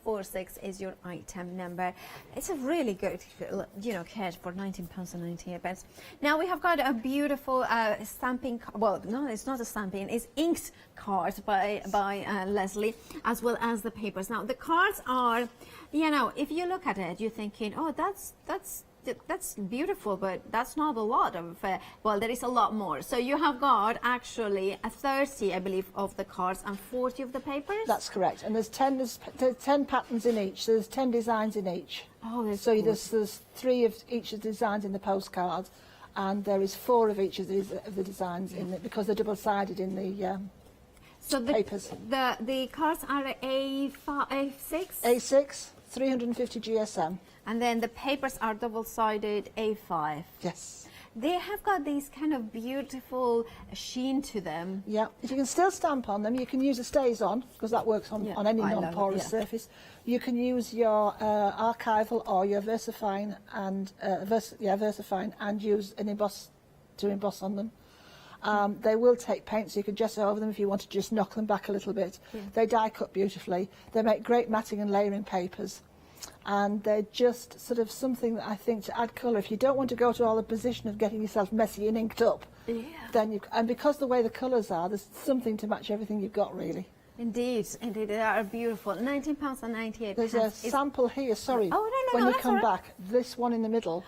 46 is your item number. It's a really good, kit for £19.98. Now we have got a beautiful stamping. Well, no, it's not a stamping. It's inked cards by Leslie, as well as the papers. Now the cards are, if you look at it, you're thinking, oh, that's beautiful, but that's not a lot of, well, there is a lot more. So you have got actually 30, I believe, of the cards and 40 of the papers? That's correct. And there's 10 patterns in each, so there's 10 designs in each. Oh, that's so cool. there's 3 of each of the designs in the postcards, and there is 4 of each of the designs in it, because they're double-sided in the papers. The cards are A6? A6, 350 GSM. And then the papers are double-sided A5. Yes. They have got these kind of beautiful sheen to them. Yeah. You can still stamp on them. You can use a StazOn, because that works on any non-porous surface. You can use your archival or your VersaFine and VersaFine and use an emboss to emboss on them. They will take paint, so you can just over them if you want to just knock them back a little bit. Yeah. They die cut beautifully. They make great matting and layering papers. And they're just sort of something that I think to add colour. If you don't want to go to all the position of getting yourself messy and inked up, then and because the way the colours are, there's something to match everything you've got, really. Indeed, they are beautiful. £19.98. There's a sample here, sorry. Oh, no, when you come back, this one in the middle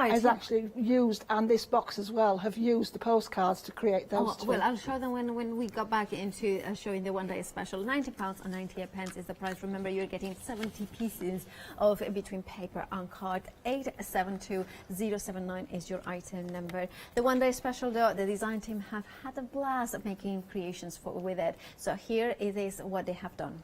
is actually used, and this box as well, have used the postcards to create those two. Well, I'll show them when we go back into showing the one-day special. £90.98 is the price. Remember, you're getting 70 pieces of between paper and card. 872079 is your item number. The one-day special, though, the design team have had a blast of making creations with it. So here it is what they have done.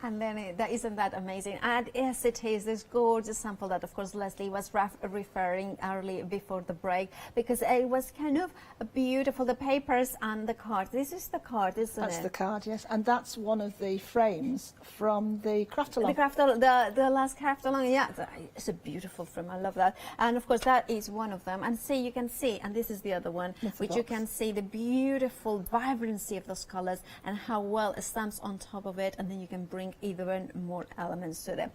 And then isn't that amazing? And yes, it is this gorgeous sample that, of course, Leslie was referring early before the break, because it was kind of beautiful, the papers and the card. This is the card, isn't it? That's the card, yes. And that's one of the frames from the Craft-Along. The last Craft-Along, yeah. It's a beautiful frame, I love that. And of course, that is one of them. And see, you can see, and this is the other one, which you can see the beautiful vibrancy of those colors and how well it stamps on top of it. And then you can bring even more elements to them.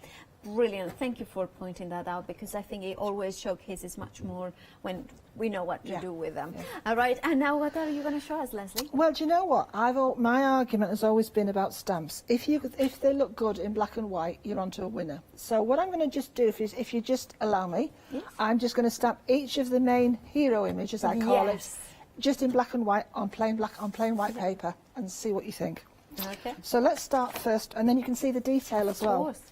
Brilliant. Thank you for pointing that out, because I think it always showcases much more when we know what to do with them. Yeah. All right. And now what are you going to show us, Leslie? Well, do you know what? My argument has always been about stamps. If they look good in black and white, you're onto a winner. So what I'm going to just do is, if you just allow me, I'm just going to stamp each of the main hero images, I call it, just in black and white on plain white paper, and see what you think. Okay. So let's start first, and then you can see the detail as well. Of course.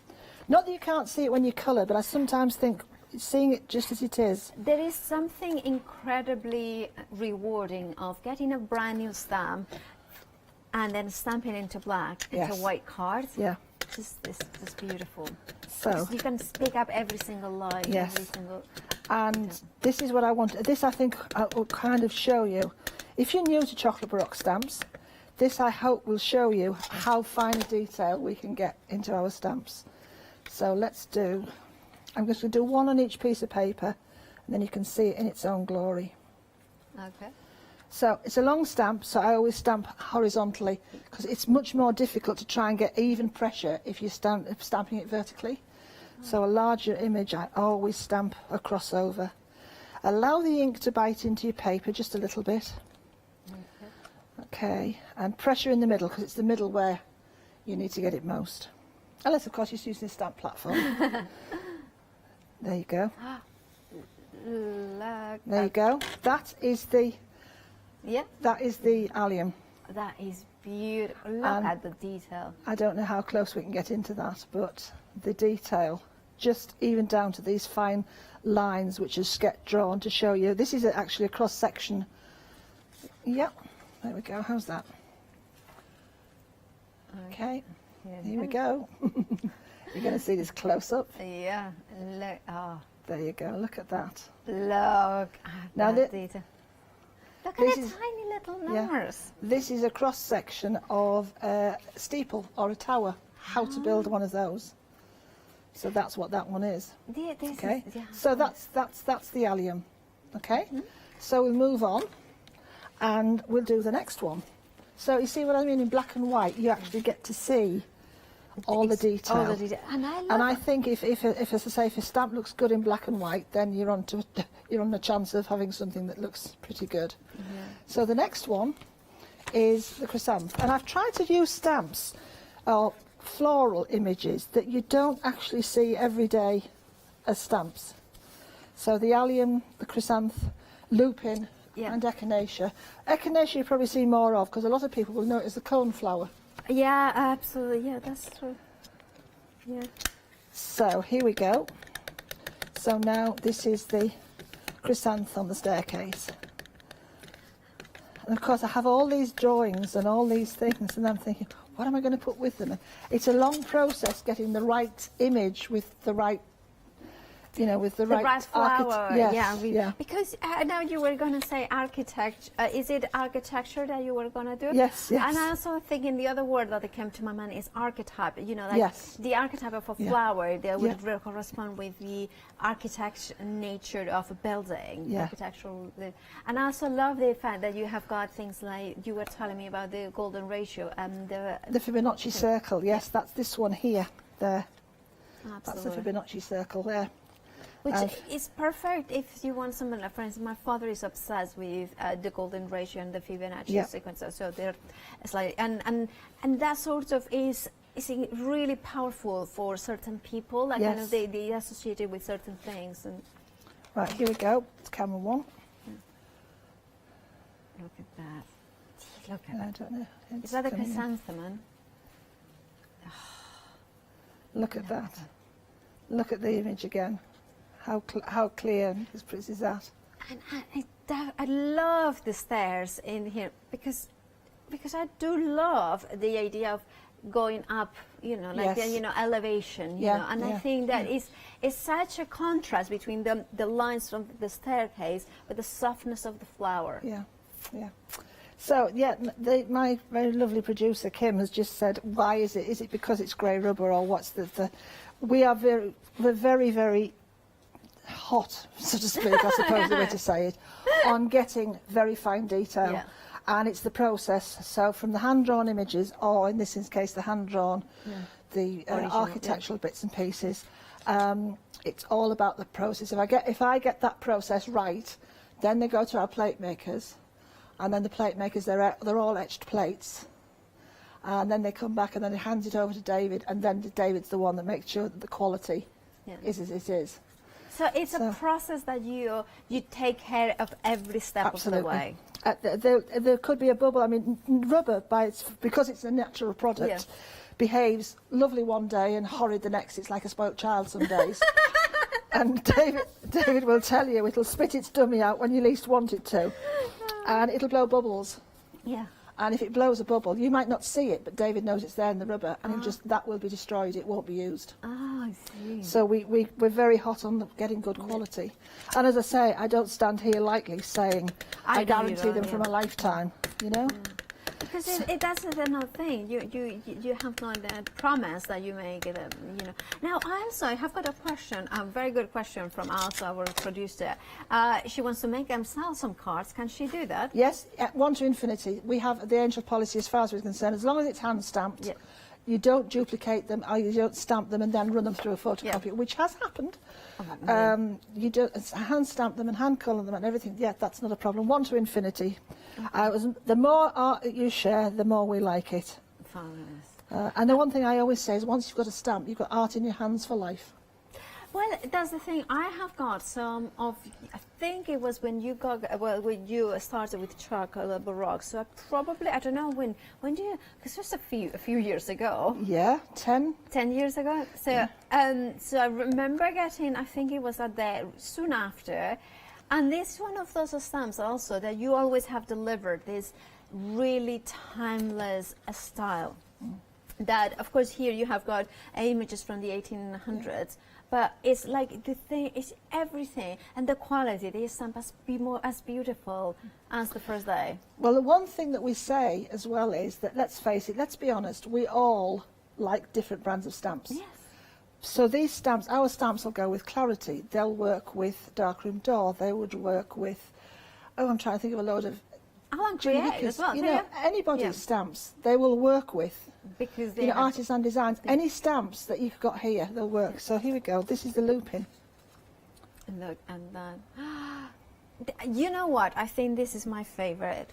Not that you can't see it when you colour, but I sometimes think seeing it just as it is. There is something incredibly rewarding of getting a brand new stamp and then stamping into black into white card. Yeah. This is beautiful. So you can pick up every single line. Yes. Every single. And this is what I want. This I think will kind of show you. If you're new to chocolate baroque stamps, this I hope will show you how fine a detail we can get into our stamps. So let's do, I'm just going to do one on each piece of paper, and then you can see it in its own glory. Okay. So it's a long stamp, so I always stamp horizontally, because it's much more difficult to try and get even pressure if you're stamping it vertically. So a larger image, I always stamp a crossover. Allow the ink to bite into your paper just a little bit. Okay, and pressure in the middle, because it's the middle where you need to get it most. Unless, of course, you're using a stamp platform. There you go. There you go. That is the allium. That is beautiful. Look at the detail. I don't know how close we can get into that, but the detail, just even down to these fine lines which is drawn to show you. This is actually a cross section. Yep, there we go. How's that? Okay, here we go. You're going to see this close up. Yeah, look. Oh. There you go. Look at that. Look at that detail. Look at the tiny little numbers. Yeah, this is a cross section of a steeple or a tower. How to build one of those. So that's what that one is. Okay. So that's the allium. Okay. So we move on, and we'll do the next one. So you see what I mean? In black and white, you actually get to see all the detail. All the detail. And I think if a stamp looks good in black and white, then you're on the chance of having something that looks pretty good. Yeah. So the next one is the chrysanthemum, and I've tried to use stamps or floral images that you don't actually see every day as stamps. So the allium, the chrysanthemum, lupin, and echinacea. Echinacea you probably see more of because a lot of people will know it as the cone flower. Yeah, absolutely. Yeah, that's true. Yeah. So here we go. So now this is the chrysanthemum on the staircase. And of course I have all these drawings and all these things, and I'm thinking, what am I going to put with them? And it's a long process getting the right image with the right, with the right flower. Yes, Because now you were going to say architecture. Is it architecture that you were going to do? Yes, yes. And I also thinking the other word that came to my mind is archetype. The archetype of a flower that would correspond with the architecture nature of a building, architectural. And I also love the fact that you have got things like you were telling me about the golden ratio and the Fibonacci circle. Yes, that's this one here. There. Absolutely. That's the Fibonacci circle there. Which is perfect if you want someone like, for instance, my father is obsessed with the golden ratio and the Fibonacci sequence. So it's like, and that sort of is really powerful for certain people. Like kind of they associate it with certain things. And right, here we go. It's camera one. Look at that. Look at that. I don't know. Is that a chrysanthemum? Look at that. Look at the image again. How clear and as pretty is that? And I love the stairs in here because I do love the idea of going up, elevation, and I think that is such a contrast between the lines from the staircase with the softness of the flower. Yeah. So my very lovely producer Kim has just said, why is it? Is it because it's grey rubber, or what's the? We're very, very hot, so to speak, I suppose the way to say it, on getting very fine detail. And it's the process. So from the hand-drawn images, or in this case the hand-drawn, the architectural bits and pieces, it's all about the process. If I get that process right, then they go to our plate makers, and then the plate makers, they're all etched plates, and then they come back and then they hand it over to David, and then David's the one that makes sure that the quality is as it is. So it's a process that you take care of every step of the way. There could be a bubble. I mean, rubber, because it's a natural product, behaves lovely one day and horrid the next. It's like a spoilt child some days. And David will tell you it'll spit its dummy out when you least want it to, and it'll blow bubbles. Yeah. And if it blows a bubble, you might not see it, but David knows it's there in the rubber, and that will be destroyed. It won't be used. I see. So we're very hot on getting good quality. And as I say, I don't stand here lightly saying I guarantee them from a lifetime, Because that's another thing. You have not that promise that you make it. Now I have got a question, a very good question from Elsa, our producer. She wants to make them sell some cards. Can she do that? Yes, at 1 to infinity. We have the angel policy as far as we're concerned. As long as it's hand stamped, you don't duplicate them, or you don't stamp them and then run them through a photocopy, which has happened. You don't hand stamp them and hand colour them and everything. Yeah, that's not a problem. 1 to infinity. The more art that you share, the more we like it. And the one thing I always say is, once you've got a stamp, you've got art in your hands for life. Well, that's the thing. I have got some of. I think it was when you got when you started with charcoal baroque. So I don't know when. When do you? Because it was a few years ago. Yeah, 10 years ago. So so I remember getting. I think it was at there soon after, and this is one of those stamps also that you always have delivered. This really timeless style. That, of course, here you have got images from the 1800s, but it's like the thing, it's everything, and the quality, the stamp has be more as beautiful as the first day. Well, the one thing that we say as well is that, let's face it, let's be honest, we all like different brands of stamps. Yes. So these stamps, our stamps will go with Clarity. They'll work with Darkroom Door. They would work with, I'm trying to think of a load of and create as well. You know, anybody's stamps, they will work with. Because you know, artisan designs, any stamps that you've got here, they'll work. So here we go. This is the looping. And look, and then, you know what? I think this is my favorite.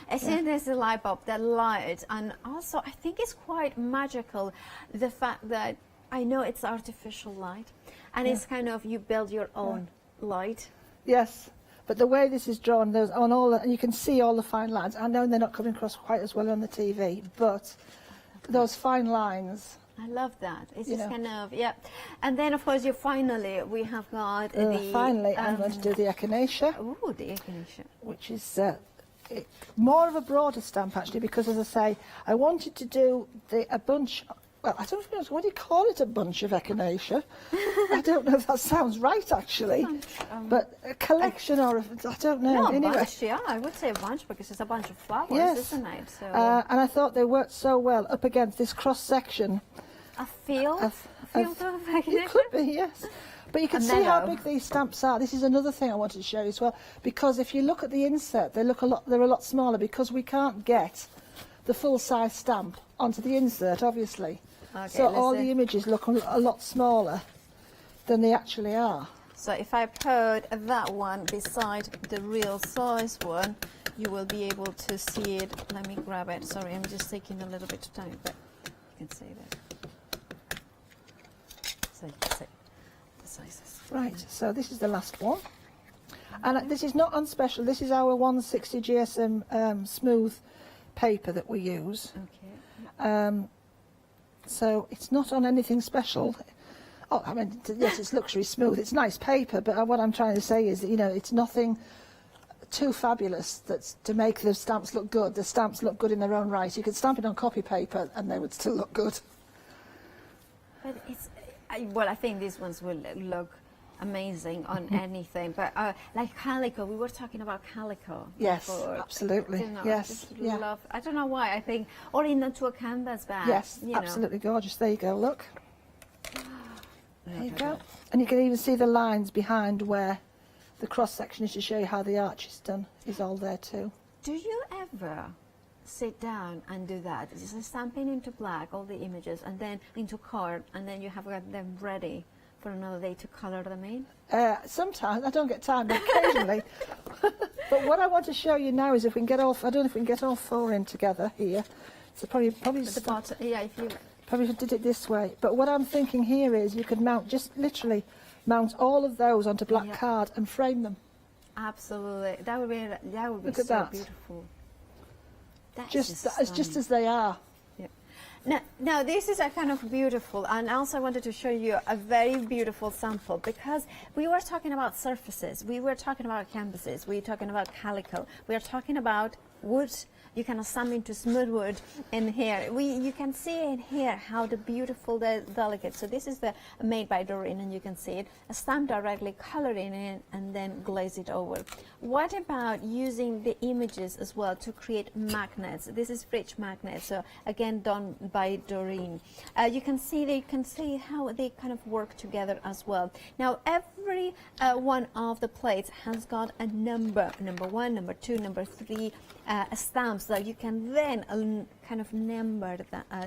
I think there's a light bulb, that light, and also I think it's quite magical, the fact that I know it's artificial light, and it's kind of, you build your own light. Yes. But the way this is drawn, there's on all, and you can see all the fine lines. I know they're not coming across quite as well on the TV, but those fine lines. I love that. It's just kind of, And then, of course, we have got the... Finally, I'm going to do the echinacea. Oh, the echinacea. Which is more of a broader stamp, actually, because, as I say, I wanted to do a bunch... Well, I don't know, what do you call it, a bunch of echinacea? I don't know if that sounds right, actually. But a collection I don't know. No, anyway. Bunch, I would say a bunch because it's a bunch of flowers, isn't it? So and I thought they worked so well up against this cross-section. A field of echinacea? It could be, yes. But you can see how big these stamps are. This is another thing I wanted to show you as well, because if you look at the insert, they're a lot smaller because we can't get the full-size stamp onto the insert, obviously. Okay, so all the images look a lot smaller than they actually are. So if I put that one beside the real size one, you will be able to see it. Let me grab it. Sorry, I'm just taking a little bit of time, but you can see that. So you can see the sizes. Right, so this is the last one. And this is not on special. This is our 160 GSM smooth paper that we use. Okay. So it's not on anything special. Oh, I mean, yes, it's luxury smooth. It's nice paper, but what I'm trying to say is that, you know, it's nothing too fabulous that's to make the stamps look good. The stamps look good in their own right. You could stamp it on copy paper and they would still look good. But it's, well, I think these ones will look amazing on anything, but like calico, we were talking about calico. Yes, before. absolutely. Yes, love, I don't know why, I think, or into a canvas bag. Yes, absolutely gorgeous. There you go, look. There you go. And you can even see the lines behind where the cross section is to show you how the arch is done, is all there too. Do you ever sit down and do that? Just stamping into black all the images and then into card, and then you have got them ready for another day to colour them in? Sometimes I don't get time, but occasionally. But what I want to show you now is if we can get all, I don't know if we can get all four in together here. So probably the bottom, if you probably did it this way. But what I'm thinking here is you could mount, just literally mount all of those onto black card and frame them. Absolutely, that would be Look so at that. beautiful. That's just as they are. Now this is a kind of beautiful, and also I wanted to show you a very beautiful sample, because we were talking about surfaces, we were talking about canvases, we were talking about calico, we are talking about wood. You can stamp into smooth wood in here. You can see in here how the beautiful, the delicate. So this is the made by Doreen, and you can see it. Stamp directly, color in it, and then glaze it over. What about using the images as well to create magnets? This is fridge magnets. So again, done by Doreen. You can see how they kind of work together as well. Now every one of the plates has got a number 1, number 2, number 3 stamps that you can then kind of number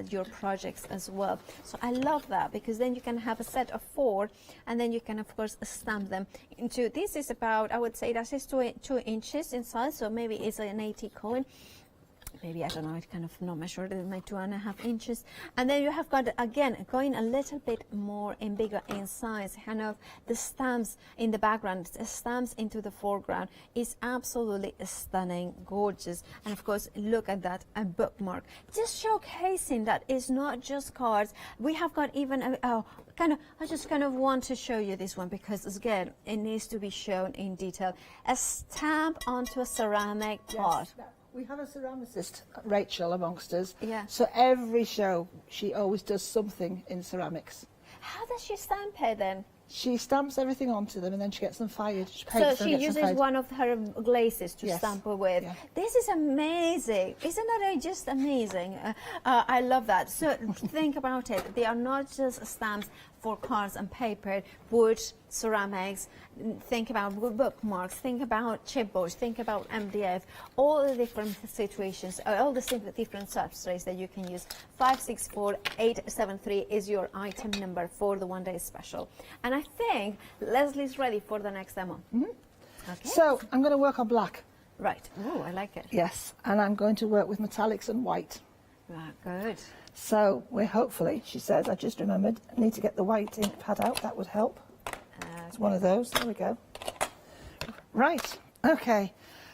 your projects as well. So I love that, because then you can have a set of 4, and then you can of course stamp them into. This is about, I would say that is 2 inches in size, so maybe it's an 80 coin. maybe, I don't know, it kind of not measured in my 2.5 inches. And then you have got, again, going a little bit more and bigger in size, kind of the stamps in the background, the stamps into the foreground is absolutely stunning, gorgeous. And of course, look at that, a bookmark. Just showcasing that it's not just cards. We have got even a I just kind of want to show you this one because again, it needs to be shown in detail. A stamp onto a ceramic pot. Yes. We have a ceramicist, Rachel, amongst us. Yeah. So every show, she always does something in ceramics. How does she stamp it then? She stamps everything onto them and then she gets them fired. So she uses one of her glazes to stamp it with. Yeah. This is amazing. Isn't that just amazing? I love that. So think about it. They are not just stamps for cards and paper, wood, ceramics. Think about bookmarks. Think about chipboards. Think about MDF. All the different situations, all the different substrates that you can use. 564873 is your item number for the one-day special. And I think Leslie's ready for the next demo. Mm-hmm. Okay. So I'm going to work on black. Right. Oh, I like it. Yes, and I'm going to work with metallics and white. Good. So we're hopefully, she says, I just remembered, I need to get the white ink pad out. That would help. It's one of those. There we go. Right. Okay.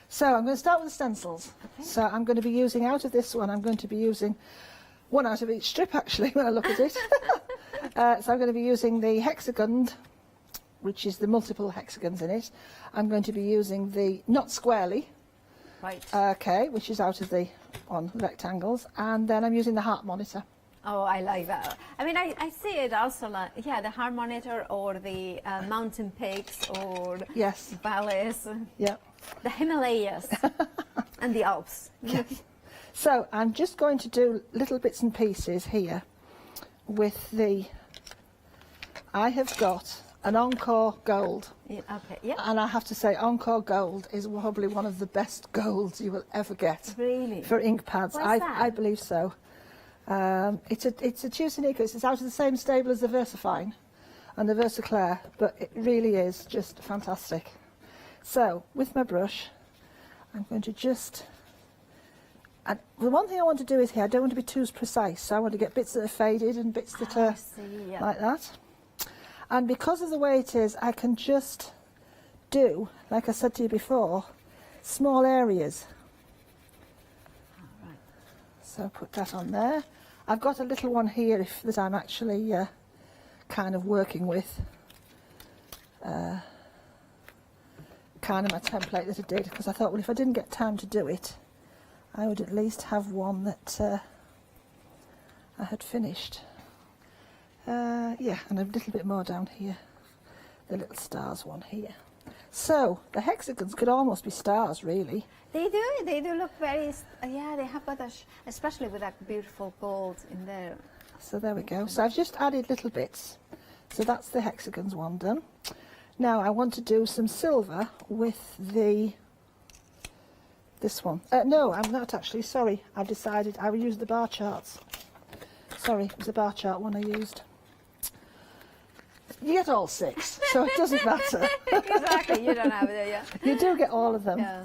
So I'm going to start with the stencils. Okay. So I'm going to be using, out of this one, I'm going to be using one out of each strip, actually, when I look at it. So I'm going to be using the hexagon, which is the multiple hexagons in it. I'm going to be using the not squarely. Right. Okay, which is out of the rectangles. And then I'm using the heart monitor. Oh, I like that. I mean, I see it also like, yeah, the heart monitor or the mountain peaks or yes, valleys. Yeah. The Himalayas and the Alps. Yes. So I'm just going to do little bits and pieces here with the, I have got an Encore Gold. Yeah, okay, yeah. And I have to say Encore Gold is probably one of the best golds you will ever get. Really? For ink pads. What's that? I believe so. It's a Tucson-Eco. It's out of the same stable as the Versafine and the Versaclair, but it really is just fantastic. So with my brush, I'm going to just, and the one thing I want to do is here, I don't want to be too precise, so I want to get bits that are faded and bits that are like that. And because of the way it is, I can just do, like I said to you before, small areas. Right. So put that on there. I've got a little one here that I'm actually kind of working with. Kind of my template that I did, because I thought, well, if I didn't get time to do it, I would at least have one that I had finished. Yeah, and a little bit more down here, the little stars one here. So the hexagons could almost be stars, really. They do look very, yeah, they have got that, especially with that beautiful gold in there. So there we go. So I've just added little bits. So that's the hexagons one done. Now I want to do some silver with this one. No, I'm not actually, sorry. I've decided I will use the bar charts. Sorry, it was a bar chart one I used. You get all 6, so it doesn't matter. Exactly, you don't have it, yeah. You do get all of them. Yeah.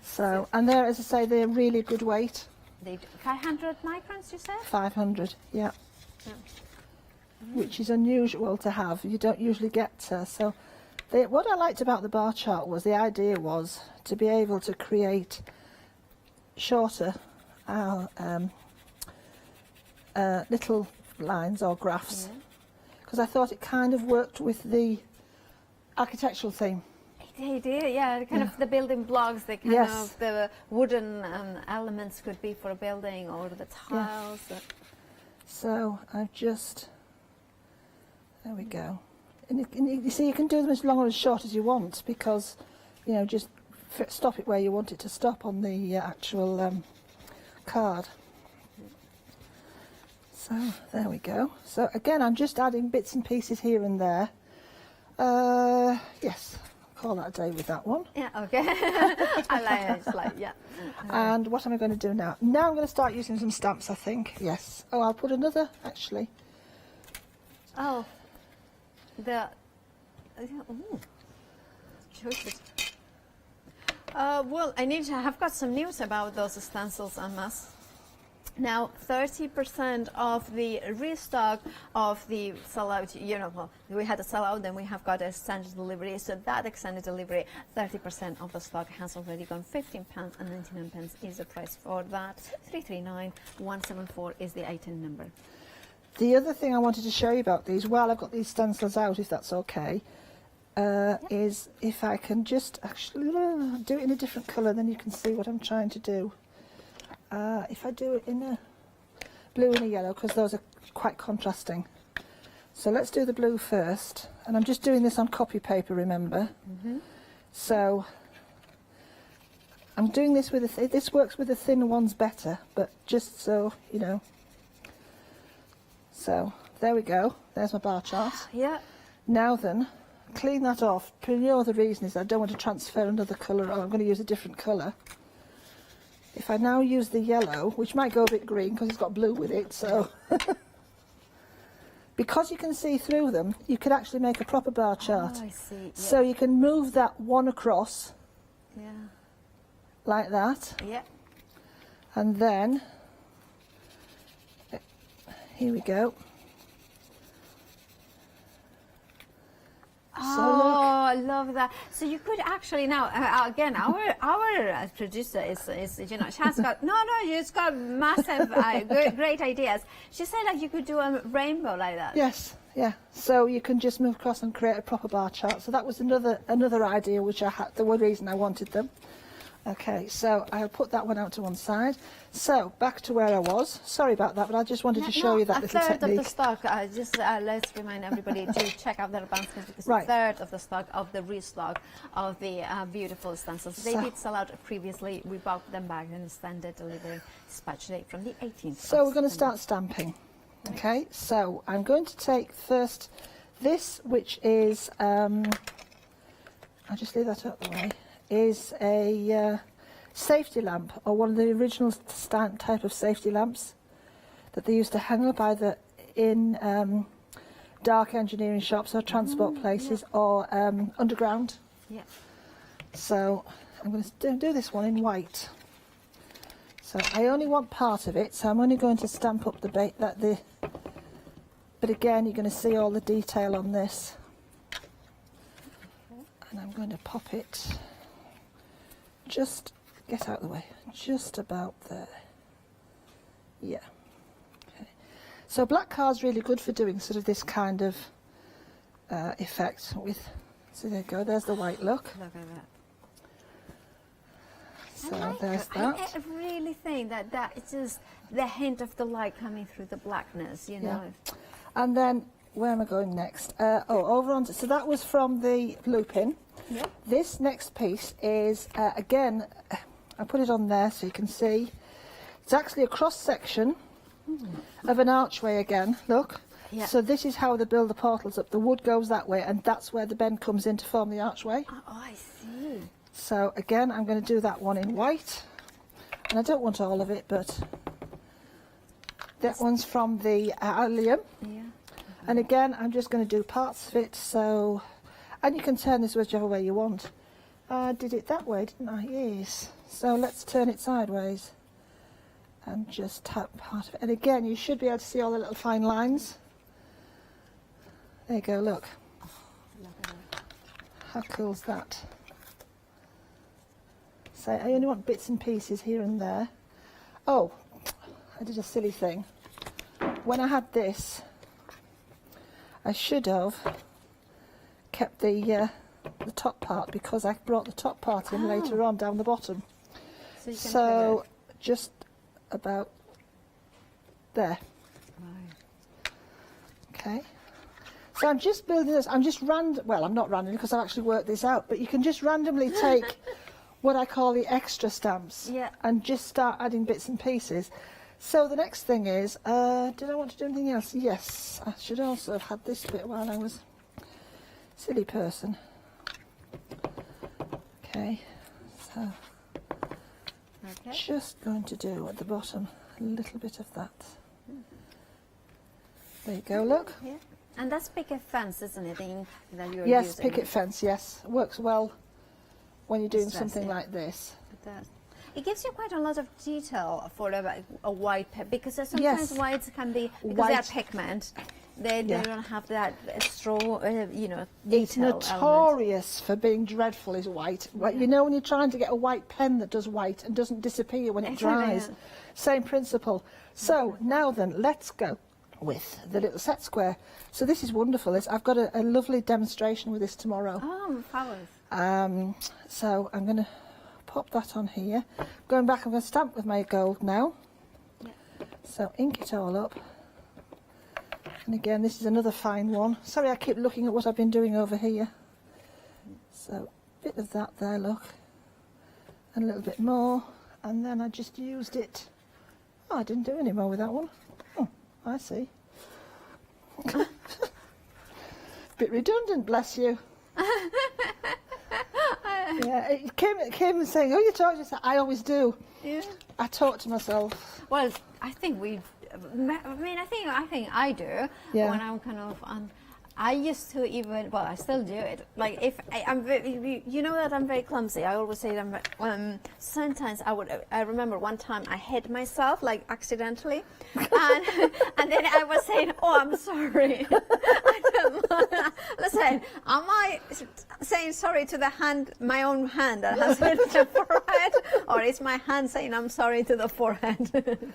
So, and they're, as I say, they're really good weight. 500 microns, you said? 500, yeah. Which is unusual to have. You don't usually get so. What I liked about the bar chart was the idea was to be able to create shorter little lines or graphs, because I thought it kind of worked with the architectural theme. They did, yeah. Kind of the building blocks, the kind of the wooden elements could be for a building, or the tiles. Yeah. So I've just, there we go. And you see, you can do them as long or as short as you want, because, you know, just stop it where you want it to stop on the actual card. So there we go. So again, I'm just adding bits and pieces here and there. Yes, call that a day with that one. Yeah, okay. I like it. It's like, yeah. And what am I going to do now? Now I'm going to start using some stamps, I think. Yes. Oh, I'll put another, actually. Oh, ooh. Choices. Well, I've got some news about those stencils, Emma. Now, 30% of the restock of the sellout, well, we had a sellout, then we have got a extended delivery. So that extended delivery, 30% of the stock has already gone. £15.99 is the price for that. 339174 is the item number. The other thing I wanted to show you about these, while I've got these stencils out, if that's okay, is if I can just actually do it in a different colour, then you can see what I'm trying to do. If I do it in a blue and a yellow, because those are quite contrasting. So let's do the blue first, and I'm just doing this on copy paper, remember. So I'm doing this with this works with the thinner ones better, but just so you know. So there we go, there's my bar chart. Yeah. Now then, clean that off. The other reason is I don't want to transfer another colour, or I'm going to use a different colour. If I now use the yellow, which might go a bit green because it's got blue with it, so because you can see through them, you could actually make a proper bar chart. Oh, I see. Yeah. So you can move that one across, like that, and then here we go. Oh, I love that. So you could actually now, again, our producer is she has got, she's got massive, great ideas. She said like you could do a rainbow like that. Yes, yeah. So you can just move across and create a proper bar chart. So that was another idea which I had, the one reason I wanted them. Okay, so I'll put that one out to one side. So back to where I was. Sorry about that, but I just wanted to show you that little technique. A third of the stock. Let's remind everybody to check out their advancements, because a third of the stock of the restock of the beautiful stencils. They did sell out previously. We bought them back in standard delivery dispatch date from the 18th. So we're going to start stamping. Okay, so I'm going to take first this, which is I'll just leave that out the way. Is a safety lamp, or one of the original type of safety lamps that they used to hang up either in dark engineering shops or transport places or underground. Yeah. So I'm going to do this one in white. So I only want part of it, so I'm only going to stamp up but again you're going to see all the detail on this. And I'm going to pop it. Just get out of the way, just about there. Yeah. Okay. So black card's really good for doing sort of this kind of effect with. So there you go. There's the white look. Look at that. So there's that. I really think that it's just the hint of the light coming through the blackness, you know. And then where am I going next? Over on. So that was from the blue pin. Yep. This next piece is, again, I put it on there so you can see. It's actually a cross section of an archway again, look. Yep. So this is how they build the portals up. The wood goes that way, and that's where the bend comes in to form the archway. Oh, I see. So again, I'm going to do that one in white. And I don't want all of it, but that one's from the allium. Yeah. And again, I'm just going to do parts of it, so... And you can turn this whichever way you want. I did it that way, didn't I? Yes. So let's turn it sideways. And just tap part of it. And again, you should be able to see all the little fine lines. There you go, look. How cool is that? So I only want bits and pieces here and there. Oh, I did a silly thing. When I had this, I should have kept the top part, because I brought the top part in later on down the bottom. So just about there. Right. Okay. So I'm just building this. I'm not randomly, because I've actually worked this out, but you can just randomly take what I call the extra stamps and just start adding bits and pieces. So the next thing is, did I want to do anything else? Yes, I should also have had this bit while I was silly person. Okay, so just going to do at the bottom a little bit of that. There you go, look. Yeah. And that's picket fence, isn't it? That you're yes, using. picket fence, yes. Works well when you're doing Distressing. something like this. It does. It gives you quite a lot of detail for a white pen, because sometimes Yes. whites can be, because White. they are pigment, they Yeah. don't have that straw, It's detail element. notorious for being dreadful is white. Right, you know when you're trying to get a white pen that does white and doesn't disappear when it Exactly, dries. yeah. Same principle. So now then, let's go with the little set square. So this is wonderful. I've got a lovely demonstration with this tomorrow. Oh, fabulous. So I'm going to pop that on here. Going back, I'm going to stamp with my gold now. Yeah. So ink it all up. And again, this is another fine one. Sorry, I keep looking at what I've been doing over here. So a bit of that there, look. And a little bit more. And then I just used it. Oh, I didn't do any more with that one. Oh, I see. Bit redundant, bless you. Yeah, it came and saying, oh, you talk to yourself. I always do. Yeah. I talk to myself. Well, I think I think I do. Yeah. When I'm kind of I used to even, well, I still do it. Like if I'm very, you know that I'm very clumsy. I always say that sometimes I remember one time I hit myself like accidentally, and then I was saying, oh, I'm sorry. Listen, am I saying sorry to the hand, my own hand that has hit the forehead, or is my hand saying I'm sorry to the forehead?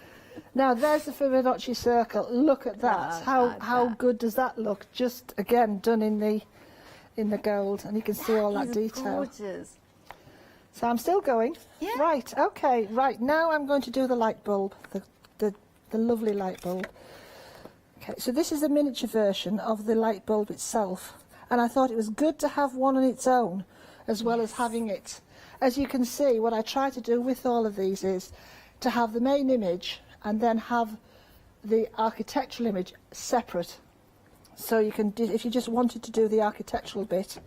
Now there's the Fibonacci circle. Look at that. How good does that look? Just again done in the gold, and you can see all that detail. Gorgeous. So I'm still going. Yeah. Right. Okay. Right now I'm going to do the light bulb, the lovely light bulb. Okay. So this is a miniature version of the light bulb itself, and I thought it was good to have one on its own, as well as having it. As you can see, what I try to do with all of these is to have the main image and then have the architectural image separate. So you can, if you just wanted to do the architectural bit,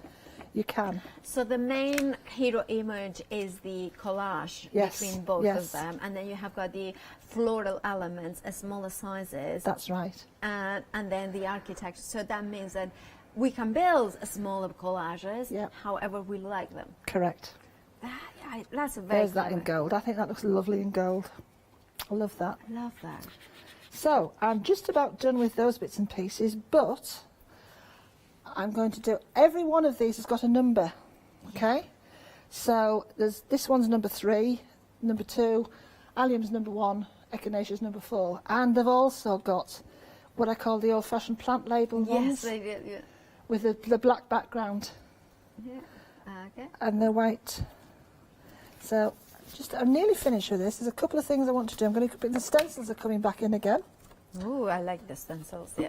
you can. So the main hero image is the collage between both of them, and then you have got the floral elements at smaller sizes. That's right. And then the architecture. So that means that we can build smaller collages however we like them. Correct. That's a very There's that in gold. I think that looks lovely in gold. I love that. I love that. So I'm just about done with those bits and pieces, but I'm going to do, every one of these has got a number, okay? So this one's number 3, number 2, allium's number 1, echinacea's number 4, and they've also got what I call the old-fashioned plant label ones. Yes, they did, yeah. With the black background. Yeah, okay. And the white. So I'm nearly finished with this. There's a couple of things I want to do. I'm going to put the stencils are coming back in again. Oh, I like the stencils, yeah.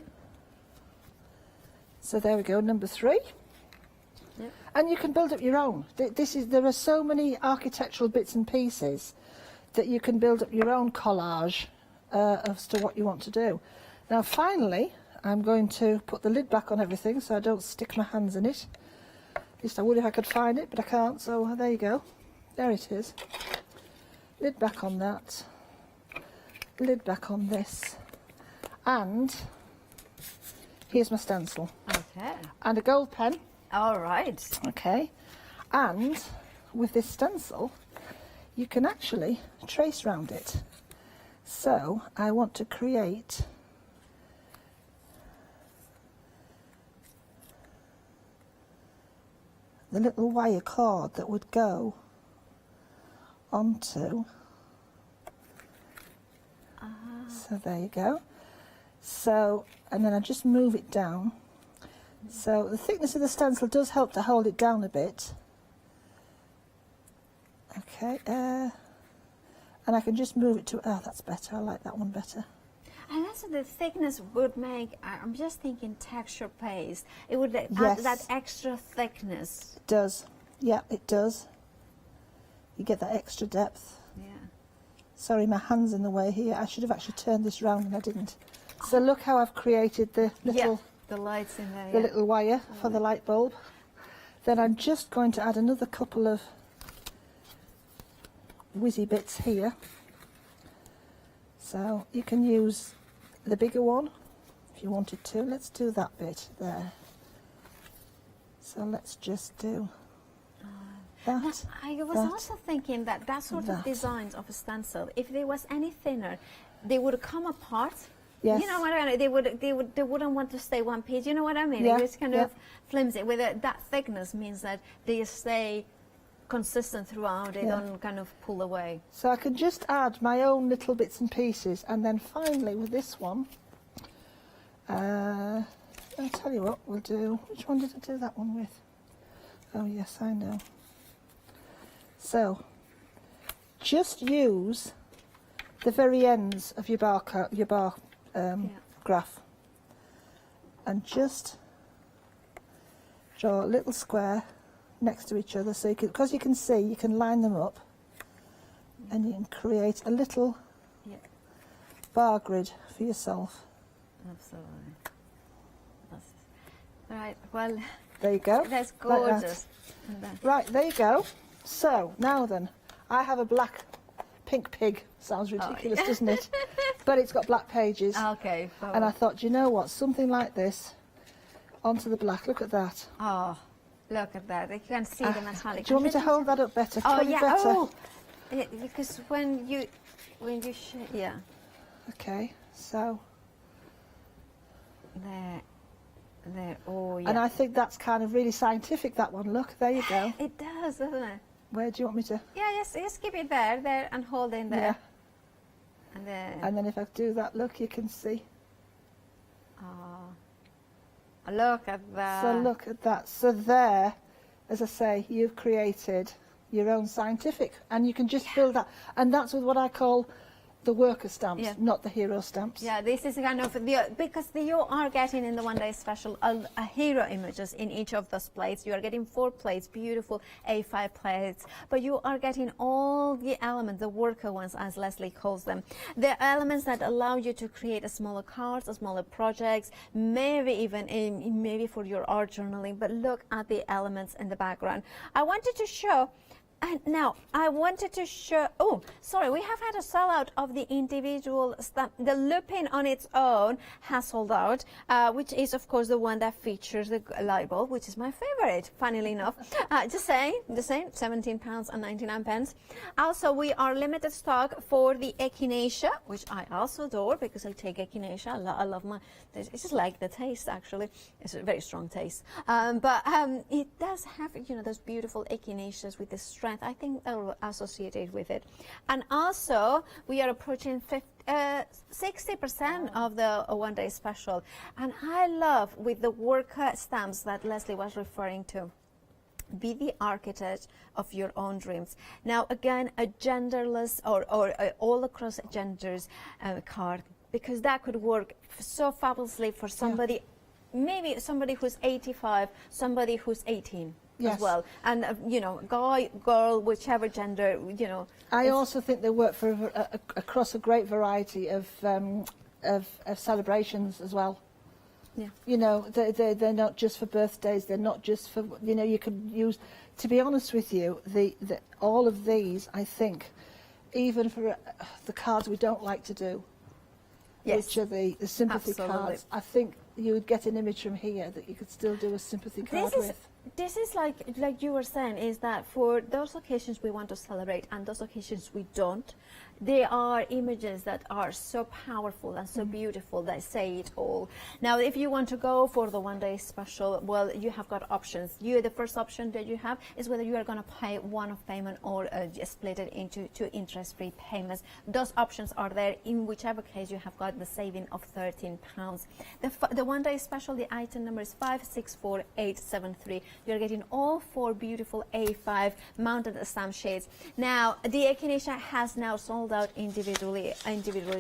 So there we go, number 3. Yeah. And you can build up your own. There are so many architectural bits and pieces that you can build up your own collage as to what you want to do. Now finally, I'm going to put the lid back on everything so I don't stick my hands in it. At least I would if I could find it, but I can't, so there you go. There it is. Lid back on that. Lid back on this. And here's my stencil. Okay. And a gold pen. All right. Okay. And with this stencil, you can actually trace round it. So I want to create the little wire cord that would go onto. So there you go. So, and then I just move it down. So the thickness of the stencil does help to hold it down a bit. Okay, and I can just move it to, oh, that's better, I like that one better. And also the thickness would make, I'm just thinking texture paste. It would add that extra thickness. It does, yeah, it does. You get that extra depth. Yeah. Sorry, my hand's in the way here. I should have actually turned this round and I didn't. So look how I've created the little, the lights in there. the little wire for the light bulb. Then I'm just going to add another couple of whizzy bits here. So you can use the bigger one if you wanted to. Let's do that bit there. So let's just do. that. I was that, also thinking that sort of that. designs of a stencil, if there was any thinner, they would come apart. Yes. You know what I mean? They wouldn't want to stay one piece. You know what I mean? Yeah, It's kind of flimsy. With that thickness means that they stay consistent throughout. They don't kind of pull away. So I can just add my own little bits and pieces, and then finally with this one, I'll tell you what we'll do. Which one did I do that one with? Oh yes, I know. So just use the very ends of your bar graph, and just draw a little square next to each other, so you can, because you can see, you can line them up, and you can create a little bar grid for yourself. Absolutely. Right. Well. There you go. That's gorgeous. Like that. Right, there you go. So now then, I have a pink pig. Sounds ridiculous, doesn't it? But it's got black pages. Okay. And I thought, you know what, something like this onto the black. Look at that. Oh, look at that. You can see the metallic. Do you want me to hold that up better? Oh, Probably yeah. better. Oh, yeah, because when you yeah. Okay, so. There. Oh, yeah. And I think that's kind of really scientific, that one. Look, there you go. It does, doesn't it? Where do you want me to? Yeah, yes, keep it there, and hold in there. Yeah. And then if I do that, look, you can see. Oh, look at that. So look at that. So there, as I say, you've created your own scientific, and you can just build that. And that's with what I call the worker stamps, not the hero stamps. Yeah, this is kind of because you are getting in the one day special a hero images in each of those plates. You are getting 4 plates, beautiful A5 plates, but you are getting all the elements, the worker ones, as Leslie calls them. The elements that allow you to create a smaller cards, a smaller projects, maybe even maybe for your art journaling. But look at the elements in the background. I wanted to show. And now, I wanted to show, oh, sorry, we have had a sellout of the individual stamp. The looping on its own has sold out, which is, of course, the one that features the label, which is my favorite, funnily enough. Just saying, £17.99. Also, we are limited stock for the echinacea, which I also adore because I take echinacea. I love it's just like the taste, actually. It's a very strong taste. But it does have, those beautiful echinaceas with the strength. I think they're associated with it. And also, we are approaching 60% of the one day special. And I love with the worker stamps that Leslie was referring to. Be the architect of your own dreams. Now, again, a genderless or all across genders card, because that could work so fabulously for somebody, maybe somebody who's 85, somebody who's 18. As well, and guy, girl, whichever gender, I also think they work for across a great variety of celebrations as well. Yeah. They're not just for birthdays. They're not just for you can use. To be honest with you, all of these, I think, even for the cards we don't like to do, which are the sympathy cards. I think you would get an image from here that you could still do a sympathy card with. This is like you were saying, is that for those occasions we want to celebrate and those occasions we don't, they are images that are so powerful and so beautiful that say it all. Now, if you want to go for the one day special, well, you have got options. The first option that you have is whether you are going to pay one-off payment or split it into 2 interest-free payments. Those options are there. In whichever case, you have got the saving of £13. The one day special, the item number is 564873. You're getting all 4 beautiful A5 mounted stamp shades. Now, the echinacea has now sold out individually,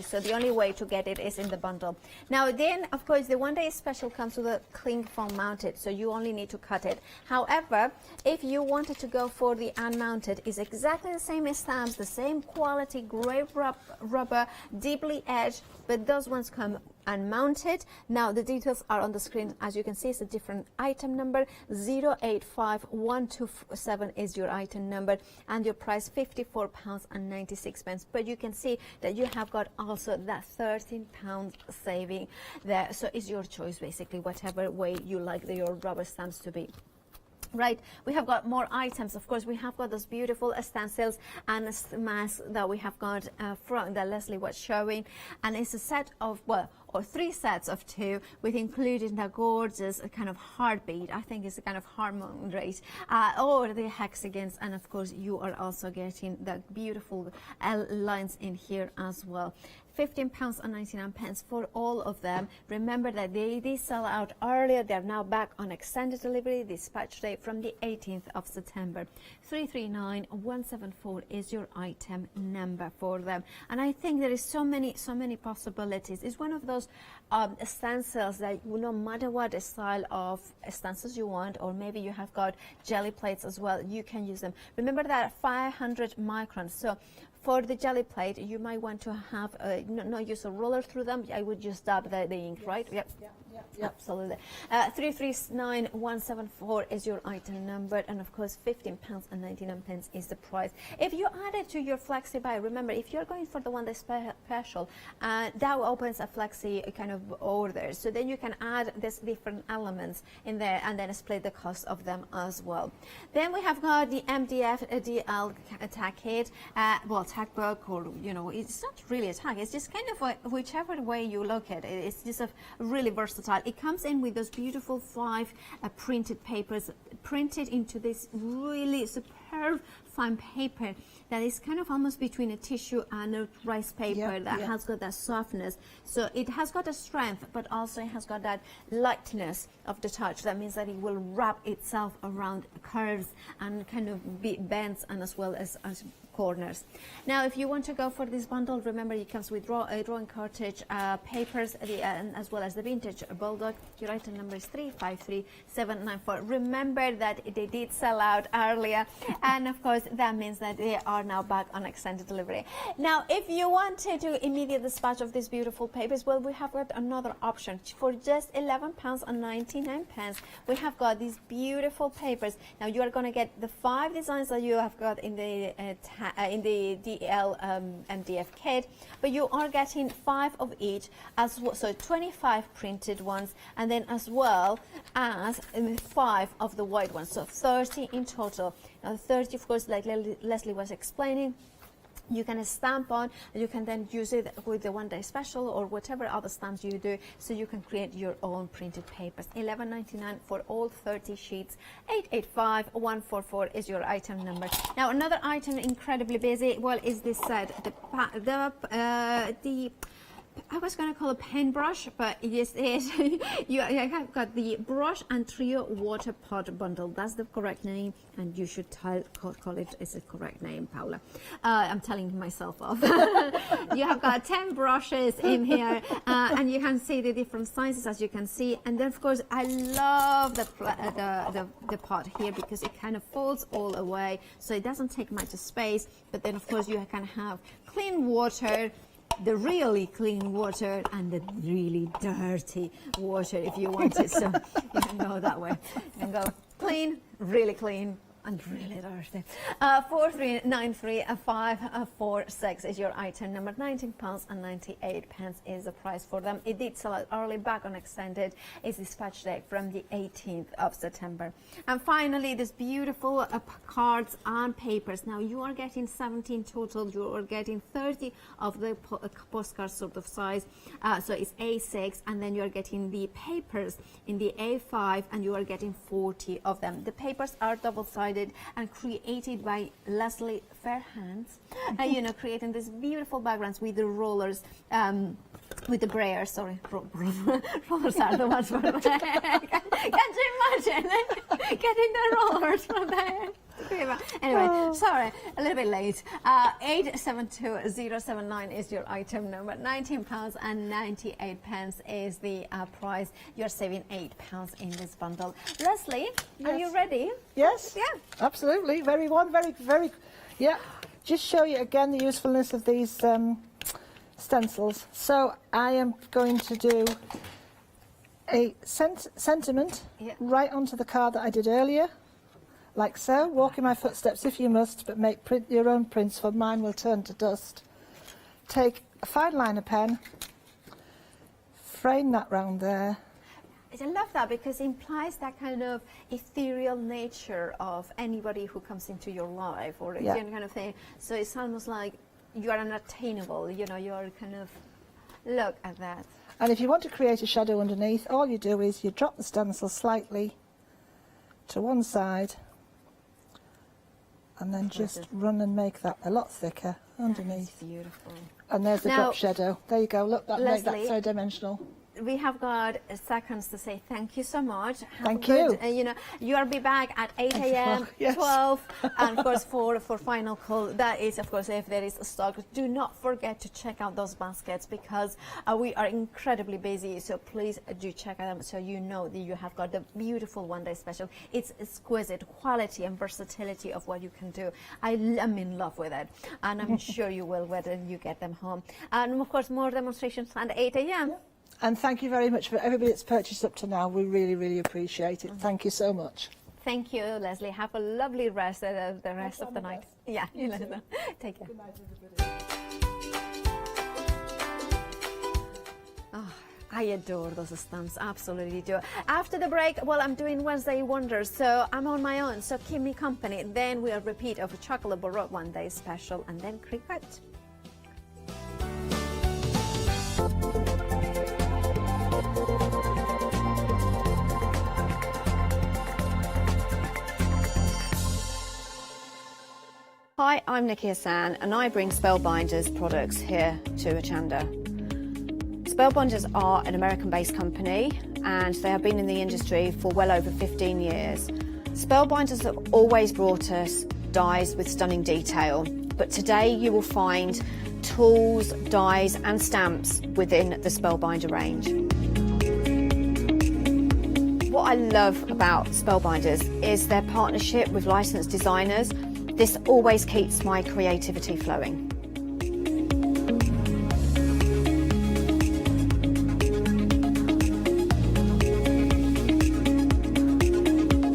so the only way to get it is in the bundle. Now, then, of course, the one day special comes with a cling foam mounted, so you only need to cut it. However, if you wanted to go for the unmounted, it's exactly the same as stamps, the same quality, great rubber, deeply edged, but those ones come unmounted. Now the details are on the screen. As you can see, it's a different item number. 085127 is your item number, and your price £54.96. But you can see that you have got also that £13 saving there. So it's your choice, basically, whatever way you like your rubber stamps to be. Right, we have got more items. Of course, we have got those beautiful stencils and masks that we have got from that Leslie was showing, and it's a set of, well, or 3 sets of 2, with including the gorgeous kind of heartbeat. I think it's a kind of harmony rate, or the hexagons, and of course you are also getting the beautiful L lines in here as well. £15.99 for all of them. Remember that they sell out earlier. They're now back on extended delivery, dispatch date from the 18th of September. 339174 is your item number for them. And I think there is so many possibilities. It's one of those stencils that no matter what style of stencils you want, or maybe you have got jelly plates as well, you can use them. Remember that 500 microns. So for the jelly plate, you might want to have not use a roller through them. I would just dab the ink, yes. Right? Yep. Yep. Absolutely. 339174 is your item number, and of course £15.99 is the price. If you add it to your flexi buy, remember, if you're going for the one that's special, that opens a flexi kind of order, so then you can add these different elements in there and then split the cost of them as well. Then we have got the MDF DL tag kit, well, tag book, or it's not really a tag, it's just kind of whichever way you look at it, it's just a really versatile. It comes in with those beautiful 5 printed papers, printed into this really superb fine paper that is kind of almost between a tissue and a rice paper, that has got that softness. So it has got a strength, but also it has got that lightness of the touch. That means that it will wrap itself around curves and kind of bends, and as well as corners. Now, if you want to go for this bundle, remember it comes with drawing cartridge, papers, as well as the vintage bulldog. Your item number is 353794. Remember that they did sell out earlier, and of course that means that they are now back on extended delivery. Now, if you want to do immediate dispatch of these beautiful papers, well, we have got another option. For just £11.99, we have got these beautiful papers. Now, you are going to get the 5 designs that you have got in the DL MDF kit, but you are getting 5 of each, as well, so 25 printed ones, and then as well as 5 of the white ones, so 30 in total. Now 30, of course, like Leslie was explaining, you can stamp on, and you can then use it with the one day special or whatever other stamps you do, so you can create your own printed papers. $11.99 for all 30 sheets. 885144 is your item number. Now, another item incredibly busy, well, is this set. I was going to call it paintbrush, but it is you have got the brush and trio water pot bundle. That's the correct name, and you should call it is the correct name, Paula. I'm telling myself off. You have got 10 brushes in here, and you can see the different sizes, as you can see. And then, of course, I love the pot here, because it kind of folds all away, so it doesn't take much space. But then, of course, you can have clean water, the really clean water, and the really dirty water if you want it. So you can go that way. You can go clean, really clean, and really dirty. 4393546 is your item number. £19.98 is the price for them. It did sell out early, back on extended. It's dispatch date from the 18th of September. And finally, this beautiful cards and papers. Now, you are getting 17 total. You are getting 30 of the postcard sort of size. So it's A6, and then you are getting the papers in the A5, and you are getting 40 of them. The papers are double-sided and created by Leslie Fairhands, creating these beautiful backgrounds with the rollers, with the brayers, sorry, rollers are the ones for the Can't you imagine getting the rollers from there? Anyway, sorry, a little bit late. 872079 is your item number. £19.98 is the price. You're saving £8 in this bundle. Leslie, are you ready? Yes. Yeah. Absolutely. Very. Yeah. Just show you again the usefulness of these stencils. So I am going to do a sentiment right onto the card that I did earlier. Like so, walk in my footsteps if you must, but make your own prints, for mine will turn to dust. Take a fine liner pen, frame that round there. I love that because it implies that kind of ethereal nature of anybody who comes into your life or kind of thing. So it's almost like you are unattainable, you know, you're kind of, look at that. And if you want to create a shadow underneath, all you do is you drop the stencil slightly to one side and then just run and make that a lot thicker underneath. That's beautiful. And there's the drop shadow. There you go, look, that makes that so dimensional. We have got seconds to say thank you so much. Thank you. You know, you'll be back at 8 a.m., yes. 12, and of course for final call. That is, of course, if there is a stock. Do not forget to check out those baskets because we are incredibly busy. So please do check out them so you know that you have got the beautiful one-day special. It's exquisite quality and versatility of what you can do. I'm in love with it, and I'm sure you will when you get them home. And of course, more demonstrations at 8 a.m. Yeah. And thank you very much for everybody that's purchased up to now. We really, really appreciate it. Thank you so much. Thank you, Leslie. Have a lovely rest the rest of the night. Yeah, you know. Take care. Good night, everybody. Oh, I adore those stamps, absolutely do. After the break, well, I'm doing Wednesday Wonders, so I'm on my own, so keep me company. Then we'll repeat of a Chocolate Baroque one-day special, and then cricket. Hi, I'm Nikki Hassan and I bring Spellbinders products here to Hochanda. Spellbinders are an American-based company and they have been in the industry for well over 15 years. Spellbinders have always brought us dies with stunning detail, but today you will find tools, dies and stamps within the Spellbinder range. What I love about Spellbinders is their partnership with licensed designers. This always keeps my creativity flowing.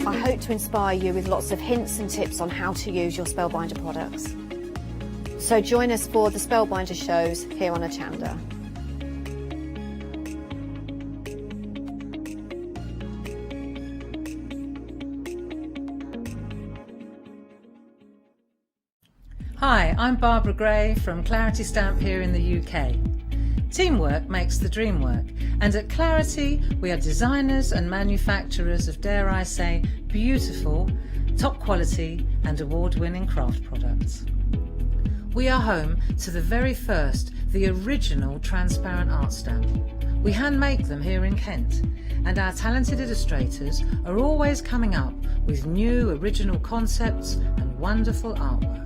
I hope to inspire you with lots of hints and tips on how to use your Spellbinder products. So join us for the Spellbinder shows here on Hochanda. Hi, I'm Barbara Gray from Clarity Stamp here in the UK. Teamwork makes the dream work, and at Clarity we are designers and manufacturers of, dare I say, beautiful, top quality and award-winning craft products. We are home to the very first, the original transparent art stamp. We hand make them here in Kent, and our talented illustrators are always coming up with new original concepts and wonderful artwork.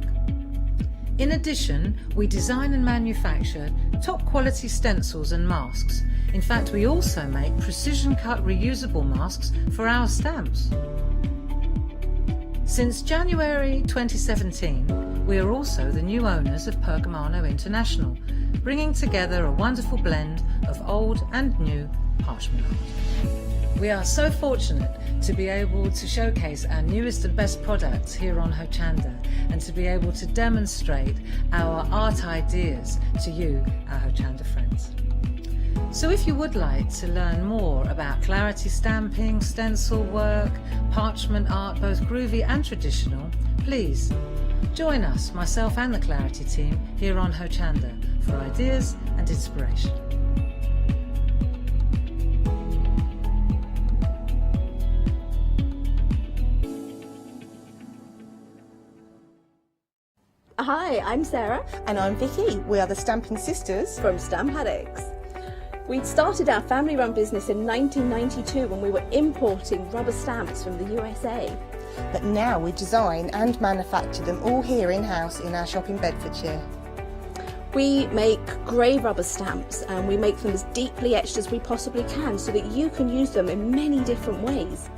In addition, we design and manufacture top quality stencils and masks. In fact, we also make precision cut reusable masks for our stamps. Since January 2017, we are also the new owners of Pergamano International, bringing together a wonderful blend of old and new parchment art. We are so fortunate to be able to showcase our newest and best products here on Hochanda and to be able to demonstrate our art ideas to you, our Hochanda friends. So if you would like to learn more about Clarity stamping, stencil work, parchment art, both groovy and traditional, please join us, myself and the Clarity team, here on Hochanda for ideas and inspiration. Hi, I'm Sarah. And I'm Vicky. We are the Stamping Sisters From Stamp Addicts. We started our family-run business in 1992 when we were importing rubber stamps from the USA. But now we design and manufacture them all here in-house in our shop in Bedfordshire. We make grey rubber stamps and we make them as deeply etched as we possibly can so that you can use them in many different ways.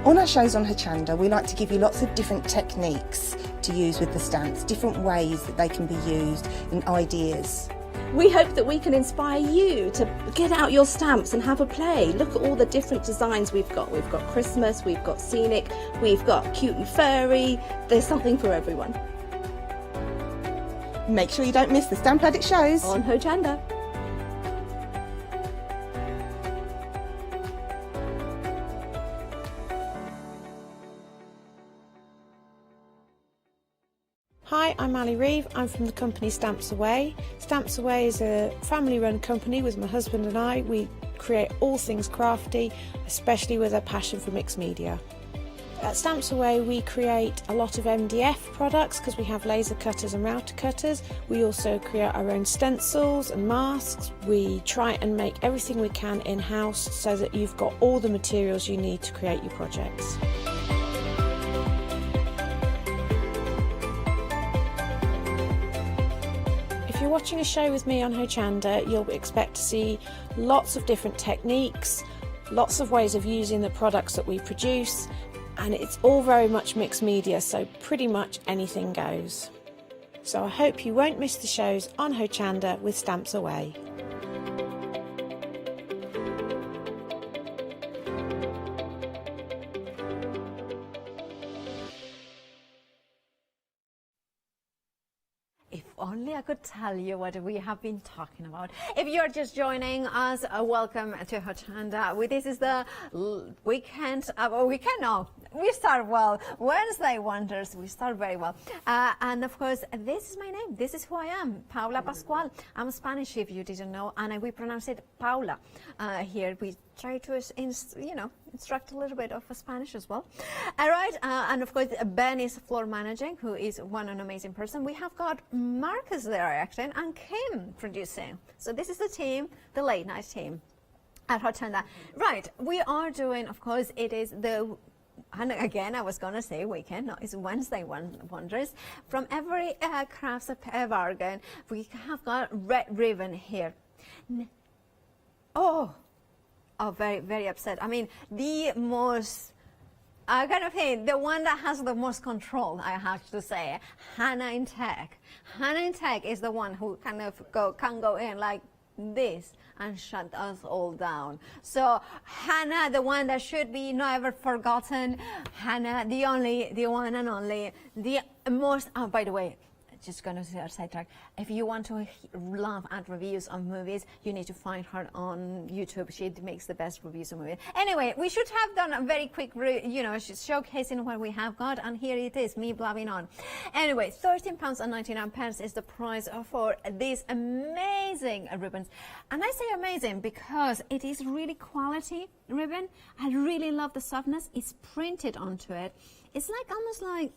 On our shows on Hochanda, we like to give you lots of different techniques to use with the stamps, different ways that they can be used and ideas. We hope that we can inspire you to get out your stamps and have a play. Look at all the different designs we've got. We've got Christmas, we've got scenic, we've got cute and furry. There's something for everyone. Make sure you don't miss the Stamp Addict shows on Hochanda. Hi, I'm Ali Reeve. I'm from the company Stamps Away. Stamps Away is a family-run company with my husband and I. We create all things crafty, especially with a passion for mixed media. At Stamps Away we create a lot of MDF products because we have laser cutters and router cutters. We also create our own stencils and masks. We try and make everything we can in-house so that you've got all the materials you need to create your projects. If you're watching a show with me on Hochanda, you'll expect to see lots of different techniques, lots of ways of using the products that we produce, and it's all very much mixed media, so pretty much anything goes. So I hope you won't miss the shows on Hochanda with Stamps Away. If only I could tell you what we have been talking about. If you're just joining us, welcome to Hochanda. This is the weekend. We start well. Wednesday Wonders. We start very well. And of course, this is my name. This is who I am, Paula Pascual. I'm Spanish, if you didn't know, and we pronounce it Paula. Here we try to, instruct a little bit of Spanish as well. All right, and of course, Ben is floor managing, who is an amazing person. We have got Marcus directing and Kim producing. So this is the team, the late night team at Hochanda. Right, we are doing, of course, it is the, and again, I was going to say weekend, no, it's Wednesday Wonders. From every crafts bargain, we have got red ribbon here. Oh, very, very upset. I mean, the most, kind of thing, the one that has the most control, I have to say, Hannah in Tech. Hannah in Tech is the one who kind of can go in like this and shut us all down. So Hannah, the one that should be never forgotten. Hannah, the one and only, the most, oh, by the way, just going to say a sidetrack. If you want to laugh at reviews of movies, you need to find her on YouTube. She makes the best reviews of movies. Anyway, we should have done a very quick, showcasing what we have got, and here it is, me blabbing on. Anyway, £13.99 is the price for these amazing ribbons. And I say amazing because it is really quality ribbon. I really love the softness. It's printed onto it. It's like almost like,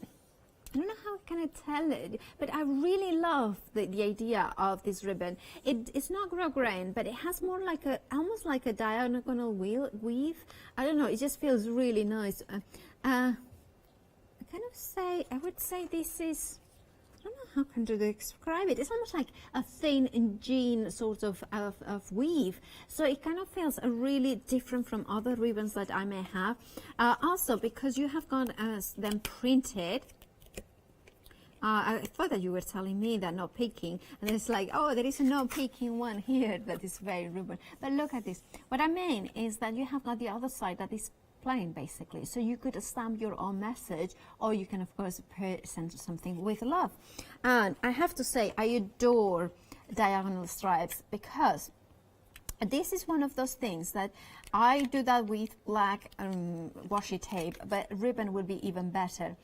I don't know how can I tell it, but I really love the idea of this ribbon. It's not grosgrain, but it has more like almost like a diagonal weave. I don't know, it just feels really nice. I would say this is, I don't know how can to describe it. It's almost like a thin jean sort of weave. So it kind of feels really different from other ribbons that I may have. Also, because you have got them printed, I thought that you were telling me that no peeking, and it's like, oh, there is a no peeking one here that is very ribbon. But look at this. What I mean is that you have got the other side that is plain, basically. So you could stamp your own message, or you can, of course, send something with love. And I have to say, I adore diagonal stripes because this is one of those things that I do that with black washi tape, but ribbon would be even better,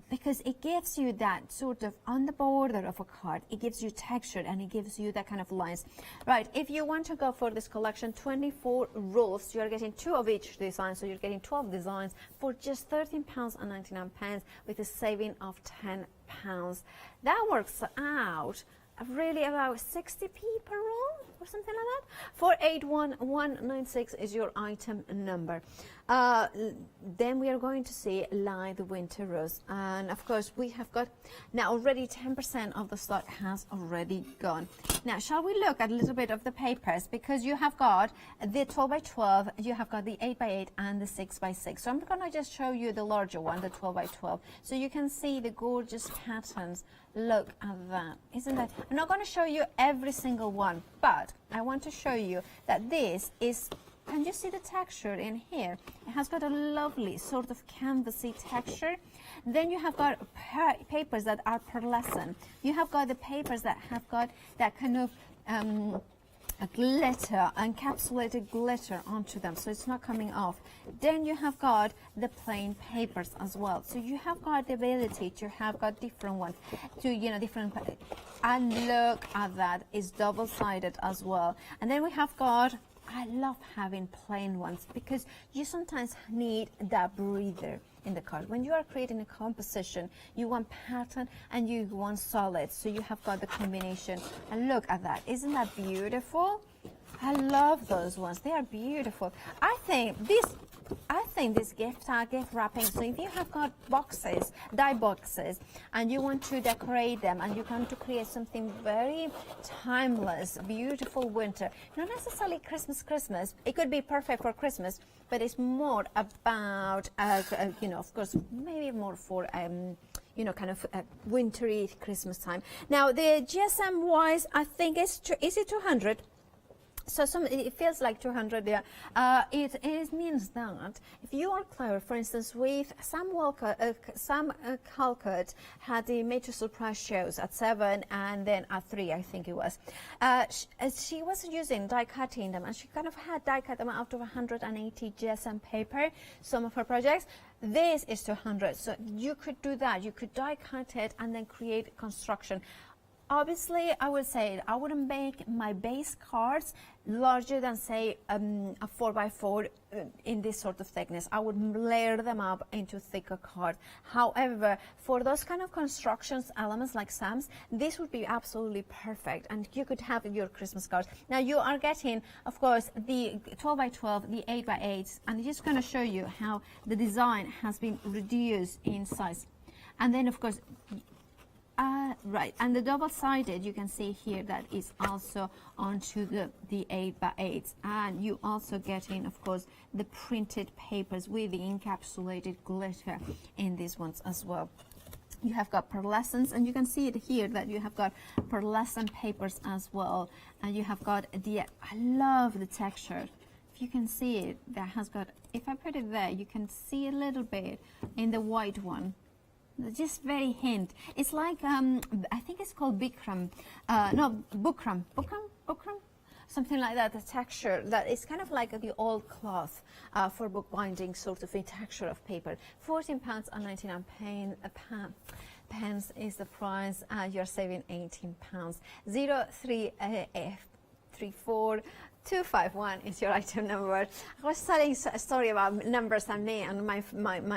because it gives you that sort of on the border of a card, it gives you texture and it gives you that kind of lines. Right, if you want to go for this collection, 24 rolls, you're getting 2 of each design, so you're getting 12 designs for just £13.99 with a saving of £10. That works out really about 60p per roll or something like that. 481196 is your item number. Then we are going to see Light the Winter Rose, and of course we have got now already 10% of the stock has already gone. Now shall we look at a little bit of the papers, because you have got the 12x12, you have got the 8x8 and the 6x6. So I'm going to just show you the larger one, the 12x12, so you can see the gorgeous patterns. Look at that, isn't that? I'm not going to show you every single one, but I want to show you that this is, can you see the texture in here? It has got a lovely sort of canvasy texture. Then you have got papers that are pearlescent. You have got the papers that have got that kind of a glitter, encapsulated glitter onto them, so it's not coming off. Then you have got the plain papers as well. So you have got the ability to have got different ones, to, you know, different, and look at that, it's double-sided as well. And then we have got, I love having plain ones because you sometimes need that breather in the card. When you are creating a composition, you want pattern and you want solid, so you have got the combination. And look at that, isn't that beautiful? I love those ones, they are beautiful. I think this gift wrapping, so if you have got boxes, die boxes, and you want to decorate them and you want to create something very timeless, beautiful winter, not necessarily Christmas, it could be perfect for Christmas, but it's more about, you know, of course, maybe more for, you know, kind of wintry Christmas time. Now, the GSM wise, I think is it 200? So it feels like 200 there. It means that if you are clever, for instance, with Sam Calcutt had the Made to Surprise shows at 7 and then at 3, I think it was. She was using die cutting them, and she kind of had die cut them out of 180 GSM paper, some of her projects. This is 200, so you could do that. You could die cut it and then create construction. Obviously, I would say I wouldn't make my base cards larger than, say, a 4x4 in this sort of thickness. I would layer them up into thicker cards. However, for those kind of constructions elements like Sam's, this would be absolutely perfect, and you could have your Christmas cards. Now you are getting, of course, the 12x12, the 8x8, and I'm just going to show you how the design has been reduced in size. And then, of course, right, and the double-sided, you can see here that is also onto the 8x8s, and you also get in, of course, the printed papers with the encapsulated glitter in these ones as well. You have got pearlescence, and you can see it here that you have got pearlescent papers as well, and you have got the, I love the texture. If you can see it, that has got, if I put it there, you can see a little bit in the white one. Just very hint. It's like, I think it's called Bikram. No, Bukram. Something like that, the texture. That is kind of like the old cloth for bookbinding, sort of a texture of paper. £14.99 pence is the price. You're saving £18. 0334 251 is your item number. I was telling a story about numbers and me, and my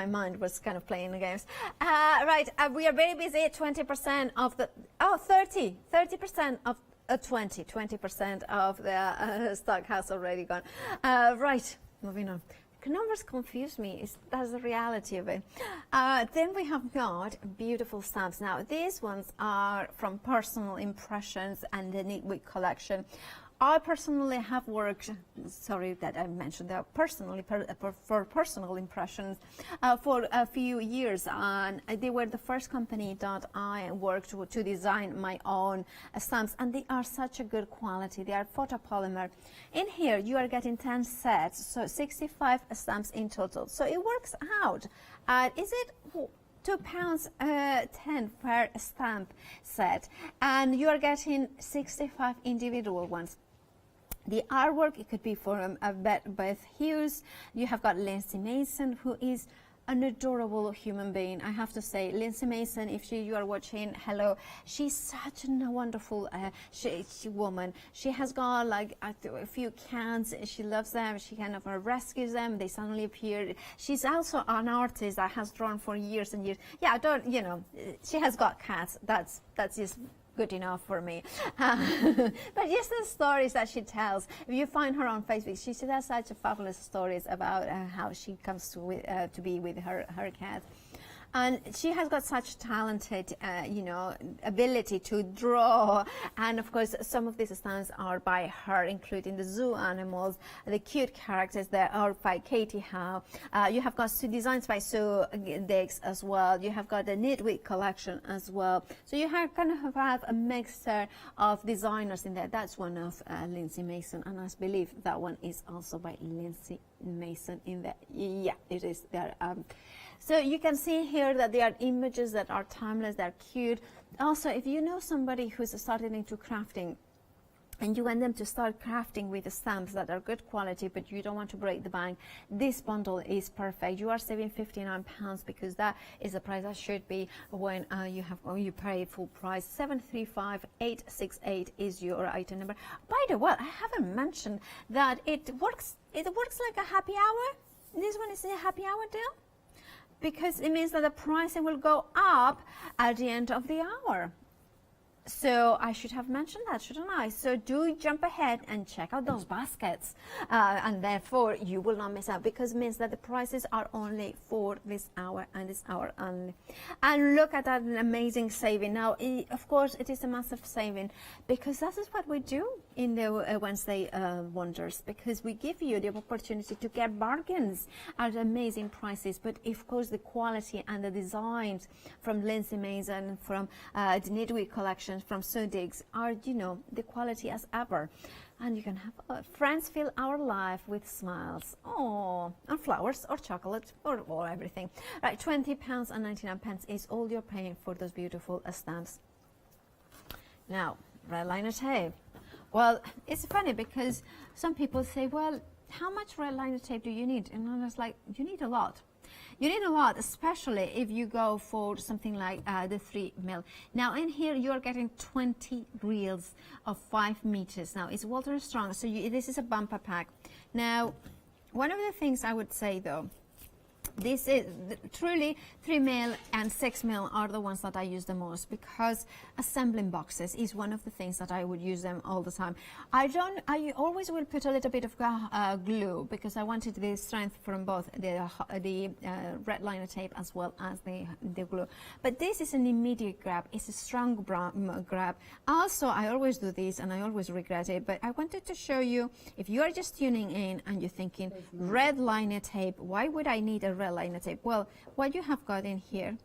mind was kind of playing the games. Right, we are very busy. 20% of the, 30% of 20% of the stock has already gone. Right, moving on. Numbers confuse me, that's the reality of it. Then we have got beautiful stamps. Now, these ones are from Personal Impressions and the Knitweek collection. I personally have worked, sorry that I mentioned that, personally for Personal Impressions for a few years, and they were the first company that I worked to design my own stamps, and they are such a good quality. They are photopolymer. In here you are getting 10 sets, so 65 stamps in total. So it works out. Is it £2.10 per stamp set, and you are getting 65 individual ones. The artwork, it could be from Beth Hughes. You have got Lindsay Mason, who is an adorable human being. I have to say, Lindsay Mason, if you are watching, hello. She's such a wonderful woman. She has got like a few cats. She loves them. She kind of rescues them. They suddenly appear. She's also an artist that has drawn for years and years. Yeah, I don't, you know, she has got cats. That's just good enough for me. But just the stories that she tells. If you find her on Facebook, she tells such fabulous stories about how she comes to be with her cat. And she has got such talented, you know, ability to draw. And of course, some of these stamps are by her, including the zoo animals, the cute characters that are by Katie Howe. You have got designs by Sue Diggs as well. You have got the Knitweek collection as well. So you have kind of have a mixture of designers in there. That's one of Lindsay Mason, and I believe that one is also by Lindsay Mason in there. Yeah, it is there. So you can see here that there are images that are timeless, they're cute. Also, if you know somebody who's starting into crafting, and you want them to start crafting with the stamps that are good quality, but you don't want to break the bank, this bundle is perfect. You are saving £59 because that is the price that should be when you pay full price. 735868 is your item number. By the way, I haven't mentioned that it works like a happy hour. This one is a happy hour deal because it means that the pricing will go up at the end of the hour. So I should have mentioned that, shouldn't I? So do jump ahead and check out those baskets, and therefore you will not miss out, because it means that the prices are only for this hour and this hour only. And look at that amazing saving. Now, of course, it is a massive saving because that is what we do in the Wednesday Wonders, because we give you the opportunity to get bargains at amazing prices. But of course, the quality and the designs from Lindsay Mason, from the Knitweed collection, from Sodigs are, the quality as ever. And you can have friends fill our life with smiles, and flowers or chocolate or everything. Right, £20.99 is all you're paying for those beautiful stamps. Now, red liner tape. Well, it's funny because some people say, well, how much red liner tape do you need? And I was like, you need a lot. You need a lot, especially if you go for something like the 3mm. Now in here you're getting 20 reels of 5 meters. Now it's water strong, so this is a bumper pack. Now, one of the things I would say though, this is truly 3mm and 6mm are the ones that I use the most, because assembling boxes is one of the things that I would use them all the time. I always will put a little bit of glue because I wanted the strength from both the red liner tape as well as the glue. But this is an immediate grab. It's a strong grab. Also, I always do this and I always regret it, but I wanted to show you, if you are just tuning in and you're thinking red liner tape, why would I need a red liner tape? Well, what you have got in here,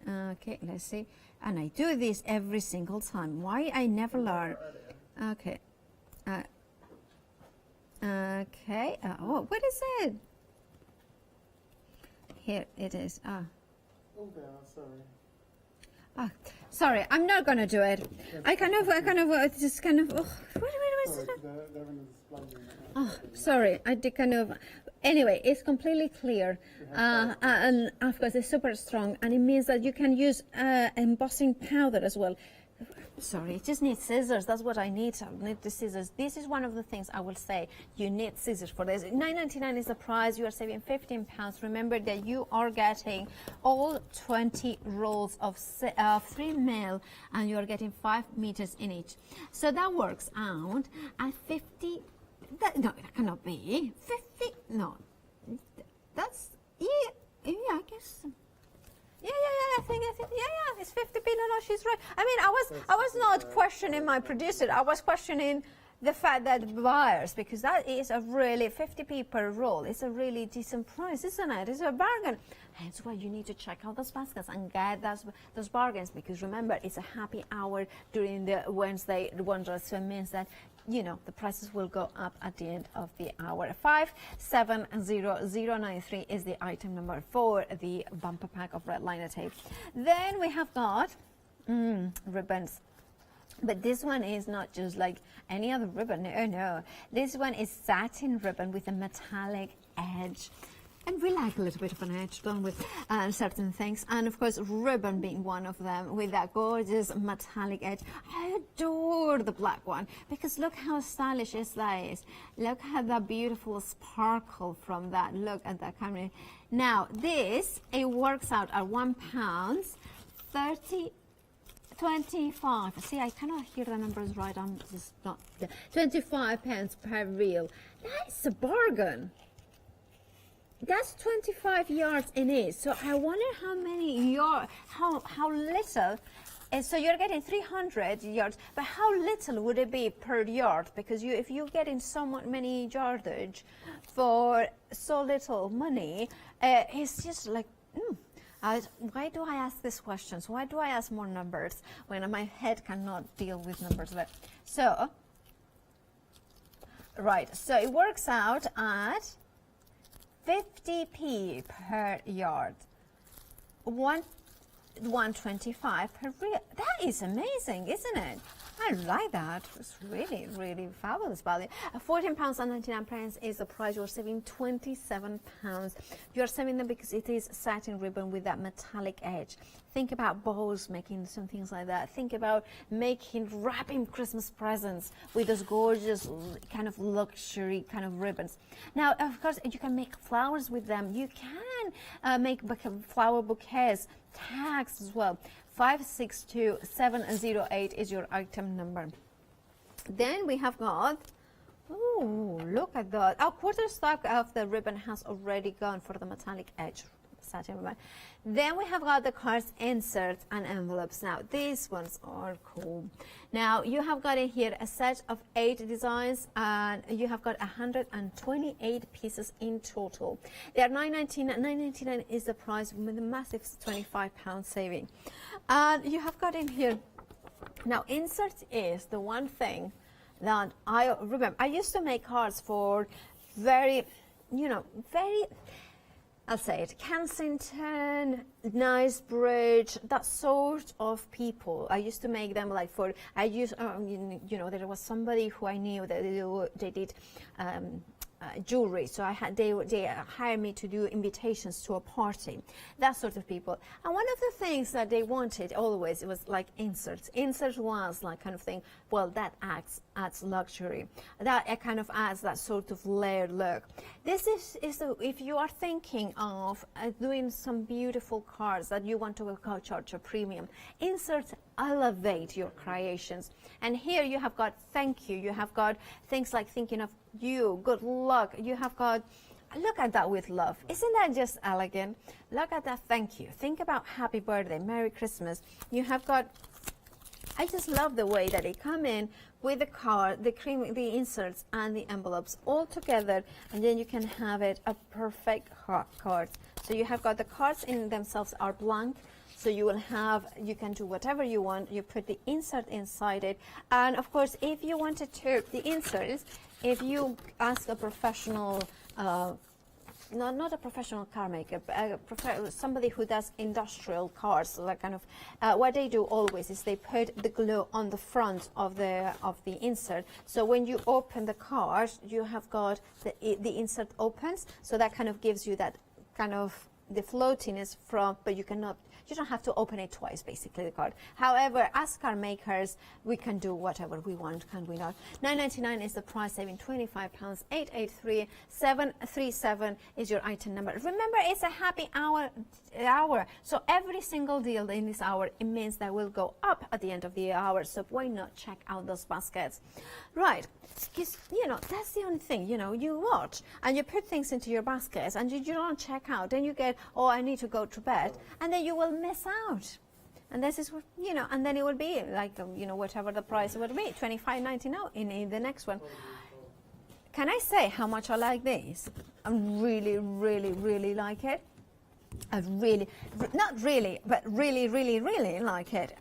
okay, let's see, and I do this every single time. Why I never learn? Okay, okay. What is it? Here it is. Sorry, I'm not gonna do it. I kind of just kind of. Sorry, I did kind of. Anyway, it's completely clear, and of course it's super strong, and it means that you can use embossing powder as well. Sorry, it just needs scissors. That's what I need. I need the scissors. This is one of the things I will say. You need scissors for this. £9.99 is the price. You are saving £15. Remember that you are getting all 20 rolls of 3mm, and you are getting 5 meters in each. So that works out at 50. No, that cannot be 50. No, that's I guess. Yeah, I think, it's 50p. No, she's right. I mean, I was not questioning my producer. I was questioning the fact that buyers, because that is a really 50p per roll. It's a really decent price, isn't it? It's a bargain. Hence why you need to check out those baskets and get those bargains, because remember, it's a happy hour during the Wednesday Wonders, so it means that the prices will go up at the end of the hour. 570093 is the item number for the bumper pack of red liner tape. Then we have got ribbons. But this one is not just like any other ribbon. No. This one is satin ribbon with a metallic edge. And we like a little bit of an edge, don't we, certain things. And of course, ribbon being one of them, with that gorgeous metallic edge. I adore the black one, because look how stylish that is. Look at that beautiful sparkle from that. Look at that camera. Now, it works out at £1.25. See, I cannot hear the numbers right. I'm just not there. 25 pence per reel. That's a bargain. That's 25 yards in it. So I wonder how many yards, how little. So you're getting 300 yards, but how little would it be per yard? Because if you're getting so many yardage for so little money, it's just like. Why do I ask these questions? Why do I ask more numbers when my head cannot deal with numbers? So, right. So it works out at 50p per yard, 125 per reel. That is amazing, isn't it? I like that. It's really, really fabulous value. £14.99 is the price. You're saving £27. You're saving them because it is satin ribbon with that metallic edge. Think about bows, making some things like that. Think about wrapping Christmas presents with those gorgeous kind of luxury kind of ribbons. Now, of course, you can make flowers with them. You can make flower bouquets, tags as well. 562708 is your item number. Then we have got, oh, look at that. Our quarter stock of the ribbon has already gone for the metallic edge satin ribbon. Then we have got the cards, inserts, and envelopes. Now, these ones are cool. Now, you have got in here a set of 8 designs, and you have got 128 pieces in total. They are $9.99. $9.99 is the price with a massive £25 saving. And you have got in here, now, inserts is the one thing that I remember. I used to make cards for very, I'll say it, Kensington, Knightsbridge, that sort of people. I used to make them like for, there was somebody who I knew that they did jewelry, so they hired me to do invitations to a party, that sort of people. And one of the things that they wanted always, it was like inserts. Inserts was like kind of thing, well, that adds luxury. That kind of adds that sort of layered look. This is if you are thinking of doing some beautiful cards that you want to charge a premium, inserts elevate your creations. And here you have got thank you, you have got things like thinking of you, good luck, you have got, look at that with love. Isn't that just elegant? Look at that, thank you. Think about happy birthday, Merry Christmas. You have got, I just love the way that they come in with the card, the inserts and the envelopes all together, and then you can have it a perfect card. So you have got the cards in themselves are blank. So you can do whatever you want. You put the insert inside it. And of course, if you wanted to, the inserts, if you ask a professional, not a professional car maker, but somebody who does industrial cars, like kind of, what they do always is they put the glue on the front of the insert. So when you open the card, you have got the insert opens. So that kind of gives you that kind of the floatiness from, but you don't have to open it twice, basically, the card. However, as car makers, we can do whatever we want, can we not? $9.99 is the price, saving £25. 883737 is your item number. Remember, it's a happy hour. So every single deal in this hour, it means that will go up at the end of the hour. So why not check out those baskets? Right, because, that's the only thing, you watch and you put things into your baskets and you don't check out. Then you get, oh, I need to go to bed. And then you will miss out. And this is what, and then it will be like, whatever the price would be, $25.99 in the next one. Can I say how much I like this? I really, really, really like it. I really, not really, but really, really, really like it.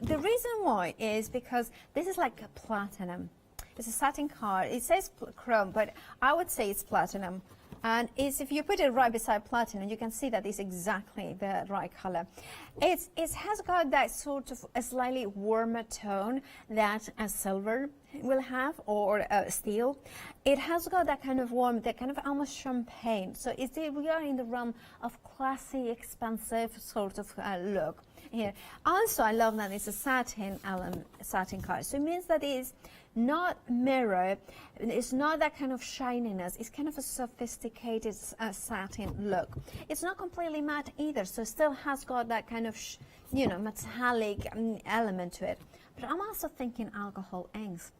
The reason why is because this is like a platinum. It's a satin card. It says chrome, but I would say it's platinum. And if you put it right beside platinum, you can see that it's exactly the right color. It has got that sort of a slightly warmer tone that a silver will have, or steel. It has got that kind of warm, that kind of almost champagne. So we are in the realm of classy, expensive sort of look here. Also, I love that it's a satin card. So it means that it's not mirror, it's not that kind of shininess, it's kind of a sophisticated satin look. It's not completely matte either, so it still has got that kind of metallic element to it. But I'm also thinking alcohol inks.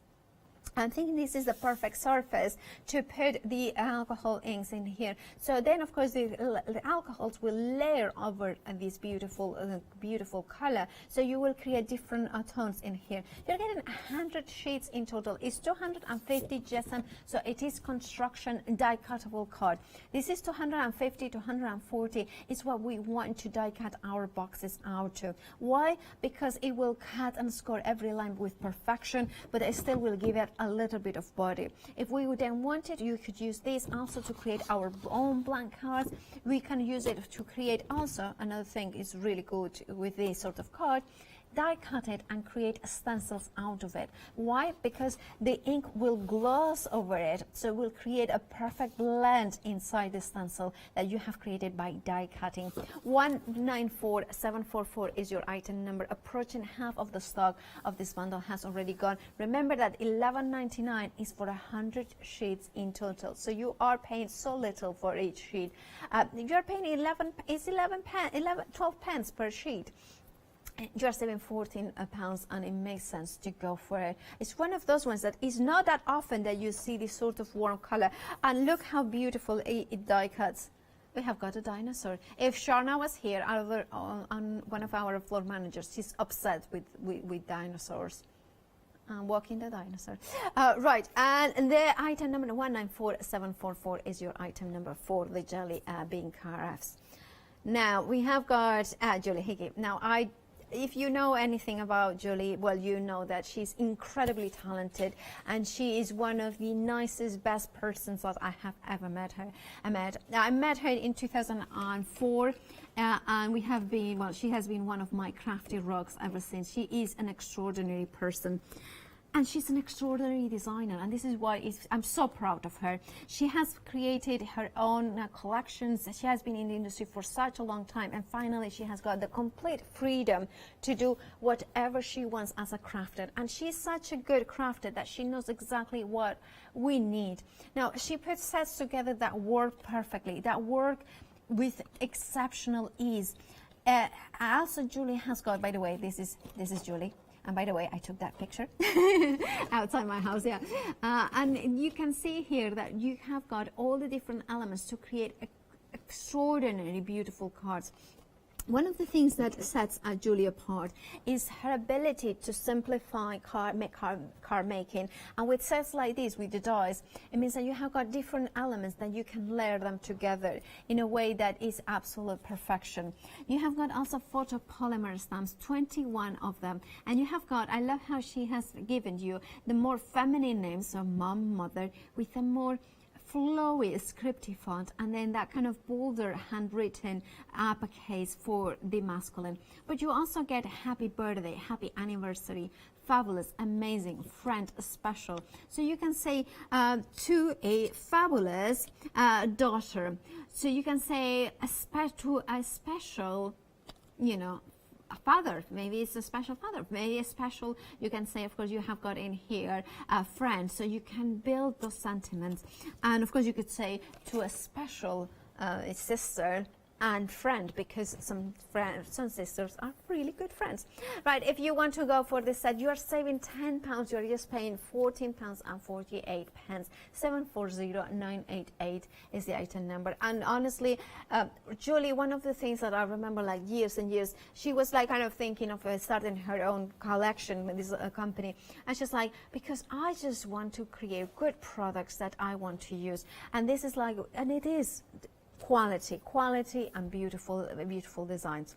I'm thinking this is the perfect surface to put the alcohol inks in here. So then, of course, the alcohols will layer over this beautiful color. So you will create different tones in here. You're getting 100 sheets in total. It's 250 GSM, so it is construction die-cuttable card. This is 250 to 140 is what we want to die-cut our boxes out to. Why? Because it will cut and score every line with perfection, but it still will give it a little bit of body. If we would then want it, you could use this also to create our own blank cards. We can use it to create also, another thing is really good with this sort of card die cut it and create stencils out of it. Why? Because the ink will gloss over it, so it will create a perfect blend inside the stencil that you have created by die cutting. 194744 is your item number. Approaching half of the stock of this bundle has already gone. Remember that $11.99 is for 100 sheets in total, so you are paying so little for each sheet. You're paying 12 pence per sheet. You're saving 14 pounds, and it makes sense to go for it. It's one of those ones that is not that often that you see this sort of warm color. And look how beautiful it die cuts. We have got a dinosaur. If Sharna was here, one of our floor managers, she's upset with dinosaurs. Walking the dinosaur. Right, and the item number 194744 is your item number for the jelly bean carafes. Now we have got Julie Hickey. Now if you know anything about Julie, well, you know that she's incredibly talented, and she is one of the nicest, best persons that I have ever met her. I met her in 2004, and we have been, well, she has been one of my crafty rocks ever since. She is an extraordinary person. And she's an extraordinary designer, and this is why I'm so proud of her. She has created her own collections. She has been in the industry for such a long time, and finally she has got the complete freedom to do whatever she wants as a crafter. And she's such a good crafter that she knows exactly what we need. Now, she sets together that work perfectly, that work with exceptional ease. Also, Julie has got, by the way, this is Julie. And by the way, I took that picture outside my house, yeah. And you can see here that you have got all the different elements to create extraordinarily beautiful cards. One of the things that sets Julie apart is her ability to simplify card making. And with sets like this, with the dies, it means that you have got different elements that you can layer them together in a way that is absolute perfection. You have got also photopolymer stamps, 21 of them. And you have got, I love how she has given you the more feminine names, so mom, mother, with a more flowy scripty font, and then that kind of bolder handwritten uppercase for the masculine. But you also get happy birthday, happy anniversary, fabulous, amazing, friend, special. So you can say to a fabulous daughter. So you can say to a special, you know, a father, maybe it's a special father, maybe a special, you can say, of course, you have got in here a friend, so you can build those sentiments. And of course you could say to a special sister and friend, because some sisters are really good friends. Right, if you want to go for this set, you are saving £10, you're just paying £14.48. 740988 is the item number. And honestly, Julie, one of the things that I remember like years and years, she was like kind of thinking of starting her own collection with this company. And she's like, because I just want to create good products that I want to use. And this is like, and it is quality and beautiful designs.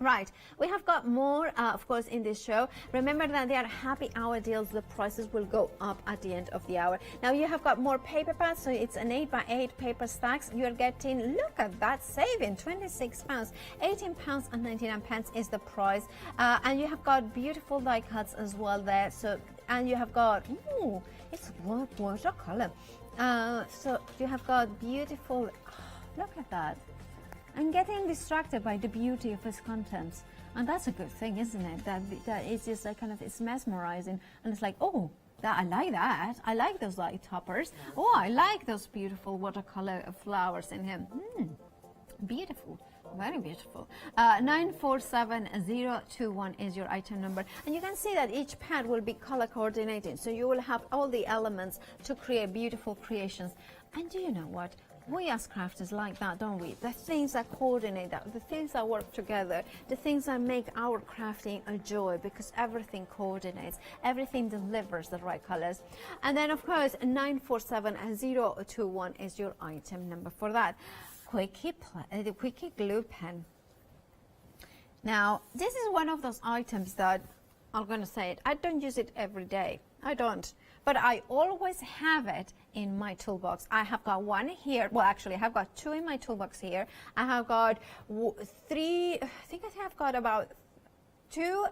Right, we have got more, of course, in this show. Remember that they are happy hour deals. The prices will go up at the end of the hour. Now you have got more paper pads, so it's an 8x8 paper stacks. You're getting, look at that saving, £26, £18.99 is the price. And you have got beautiful die cuts as well there. So, and you have got, ooh, it's watercolor. So you have got beautiful, look at that. I'm getting distracted by the beauty of his contents, and that's a good thing, isn't it? That it's just like kind of, it's mesmerizing, and it's like, oh, I like that. I like those light toppers. Oh, I like those beautiful watercolor flowers in him. Beautiful. Very beautiful. 947021 is your item number, and you can see that each pad will be color coordinated, so you will have all the elements to create beautiful creations. And do you know what? We as crafters like that, don't we? The things that coordinate, the things that work together, the things that make our crafting a joy, because everything coordinates, everything delivers the right colors. And then, of course, 947021 is your item number for that. Quickie glue pen. Now, this is one of those items that, I'm going to say it, I don't use it every day. I don't. But I always have it in my toolbox. I have got one here. Well, actually, I have got two in my toolbox here. I have got three, I think I have got about 2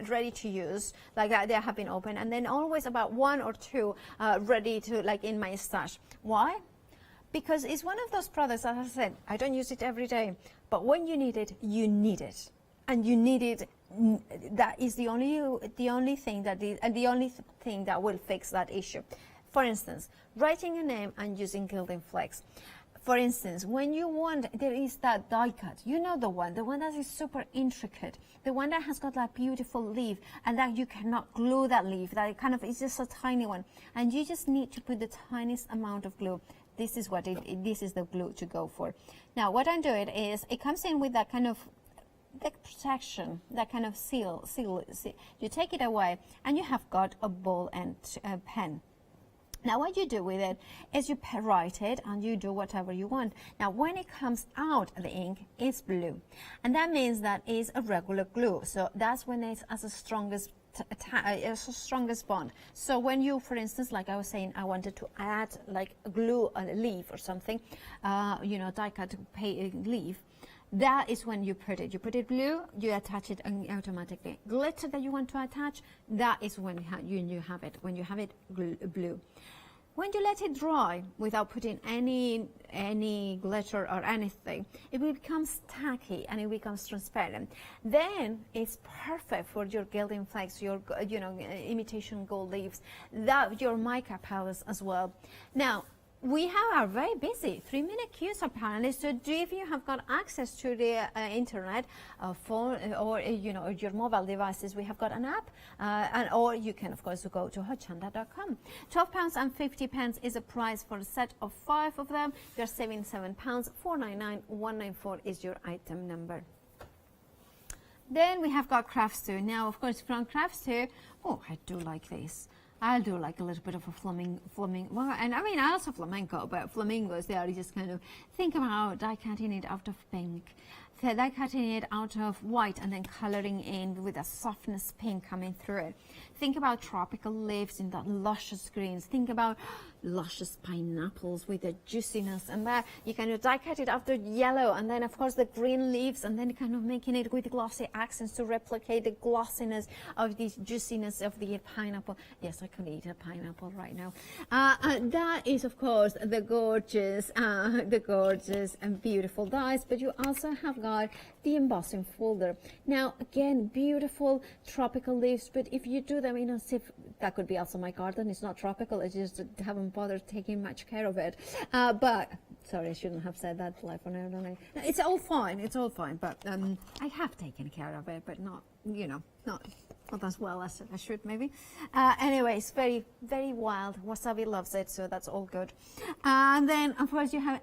ready to use, like that they have been open, and then always about 1 or 2 ready to, like, in my stash. Why? Because it's one of those products, as I said, I don't use it every day, but when you need it, you need it, and you need it. That is the only thing that is, and the only thing that will fix that issue. For instance, writing a name and using gilding flecks. For instance, when you want, there is that die cut. You know the one that is super intricate, the one that has got that beautiful leaf, and that you cannot glue that leaf. That kind of is just a tiny one, and you just need to put the tiniest amount of glue. This is what this is the glue to go for. Now, what I'm doing is, it comes in with that kind of protection, that kind of seal. You take it away, and you have got a ball and a pen. Now, what you do with it is you write it and you do whatever you want. Now, when it comes out, the ink is blue, and that means that is a regular glue. So that's when it's as the strongest bond. So when you, for instance, like I was saying, I wanted to add like glue on a leaf or something, you know, die cut leaf. That is when you put it. You put it blue, you attach it automatically. Glitter that you want to attach, that is when you have it. When you have it blue. When you let it dry without putting any glitter or anything, it becomes tacky and it becomes transparent. Then it's perfect for your gilding flecks, your imitation gold leaves, that your mica palettes as well. Now, we are very busy, 3-minute queues apparently. So if you have got access to the internet, phone, or your mobile devices, we have got an app, or you can of course go to hochanda.com. £12.50 is the price for a set of 5 of them. You're saving £7. £499-194 is your item number. Then we have got Crafty. Now, of course, from Crafty, oh, I do like this. I'll do like a little bit of a flamingo, well, and I mean also flamenco, but flamingos, they are just kind of, think about die cutting it out of pink, die cutting it out of white, and then coloring in with a softness pink coming through it. Think about tropical leaves in that luscious greens. Think about luscious pineapples with the juiciness, and that you kind of die cut it after yellow, and then of course the green leaves, and then kind of making it with glossy accents to replicate the glossiness of the juiciness of the pineapple. Yes, I could eat a pineapple right now. That is of course the gorgeous and beautiful dies, but you also have got the embossing folder. Now again, beautiful tropical leaves, but if you do them in a sieve, that could be also my garden. It's not tropical, I just haven't bothered taking much care of it. But sorry, I shouldn't have said that live on air. It's all fine, but I have taken care of it, but not as well as I should maybe. Anyways, very, very wild. Wasabi loves it, so that's all good. And then of course you have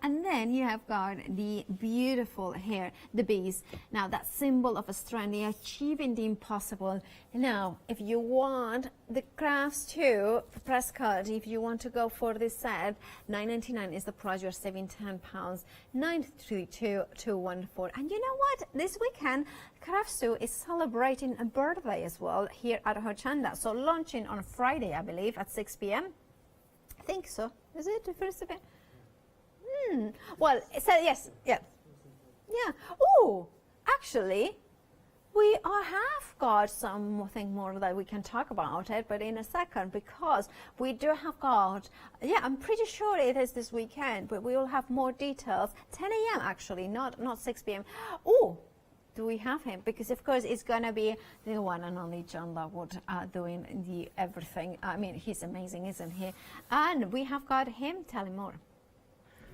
got the beautiful here, the bees. Now that symbol of Australia achieving the impossible. Now, if you want the crafts too, press cut, if you want to go for this set, $9.99 is the price. You're saving £10. $932-214. And you know what? This weekend, Crafty is celebrating a birthday as well here at Hochanda. So launching on Friday, I believe, at 6 p.m. I think so. Is it the first event? Well, so yes, yeah. Oh, actually, we have got something more that we can talk about it, but in a second, because we do have got, I'm pretty sure it is this weekend, but we will have more details. 10 a.m. actually, not 6 p.m. Oh, do we have him? Because of course it's going to be the one and only John Lockwood doing the everything. I mean, he's amazing, isn't he? And we have got him. Tell him more.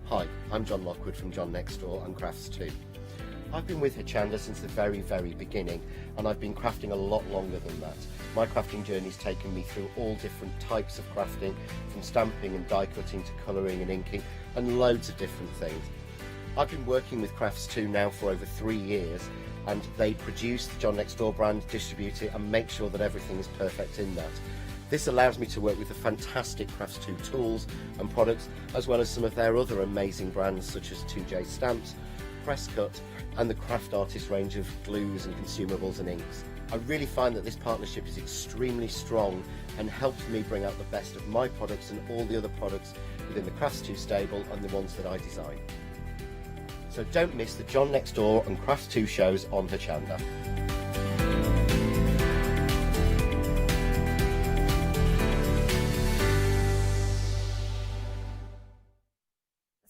Hi, I'm John Lockwood from John Next Door and Crafts Too. I've been with Hochanda since the very, very beginning, and I've been crafting a lot longer than that. My crafting journey's taken me through all different types of crafting, from stamping and die cutting to colouring and inking, and loads of different things. I've been working with Crafts Too now for over 3 years, and they produce the John Next Door brand, distribute it, and make sure that everything is perfect in that. This allows me to work with the fantastic Crafts Too tools and products, as well as some of their other amazing brands such as 2J Stamps, Press Cut, and the Craft Artist range of glues and consumables and inks. I really find that this partnership is extremely strong and helps me bring out the best of my products and all the other products within the Crafts Too stable and the ones that I design. So don't miss the John Next Door and Crafts Too shows on Hochanda.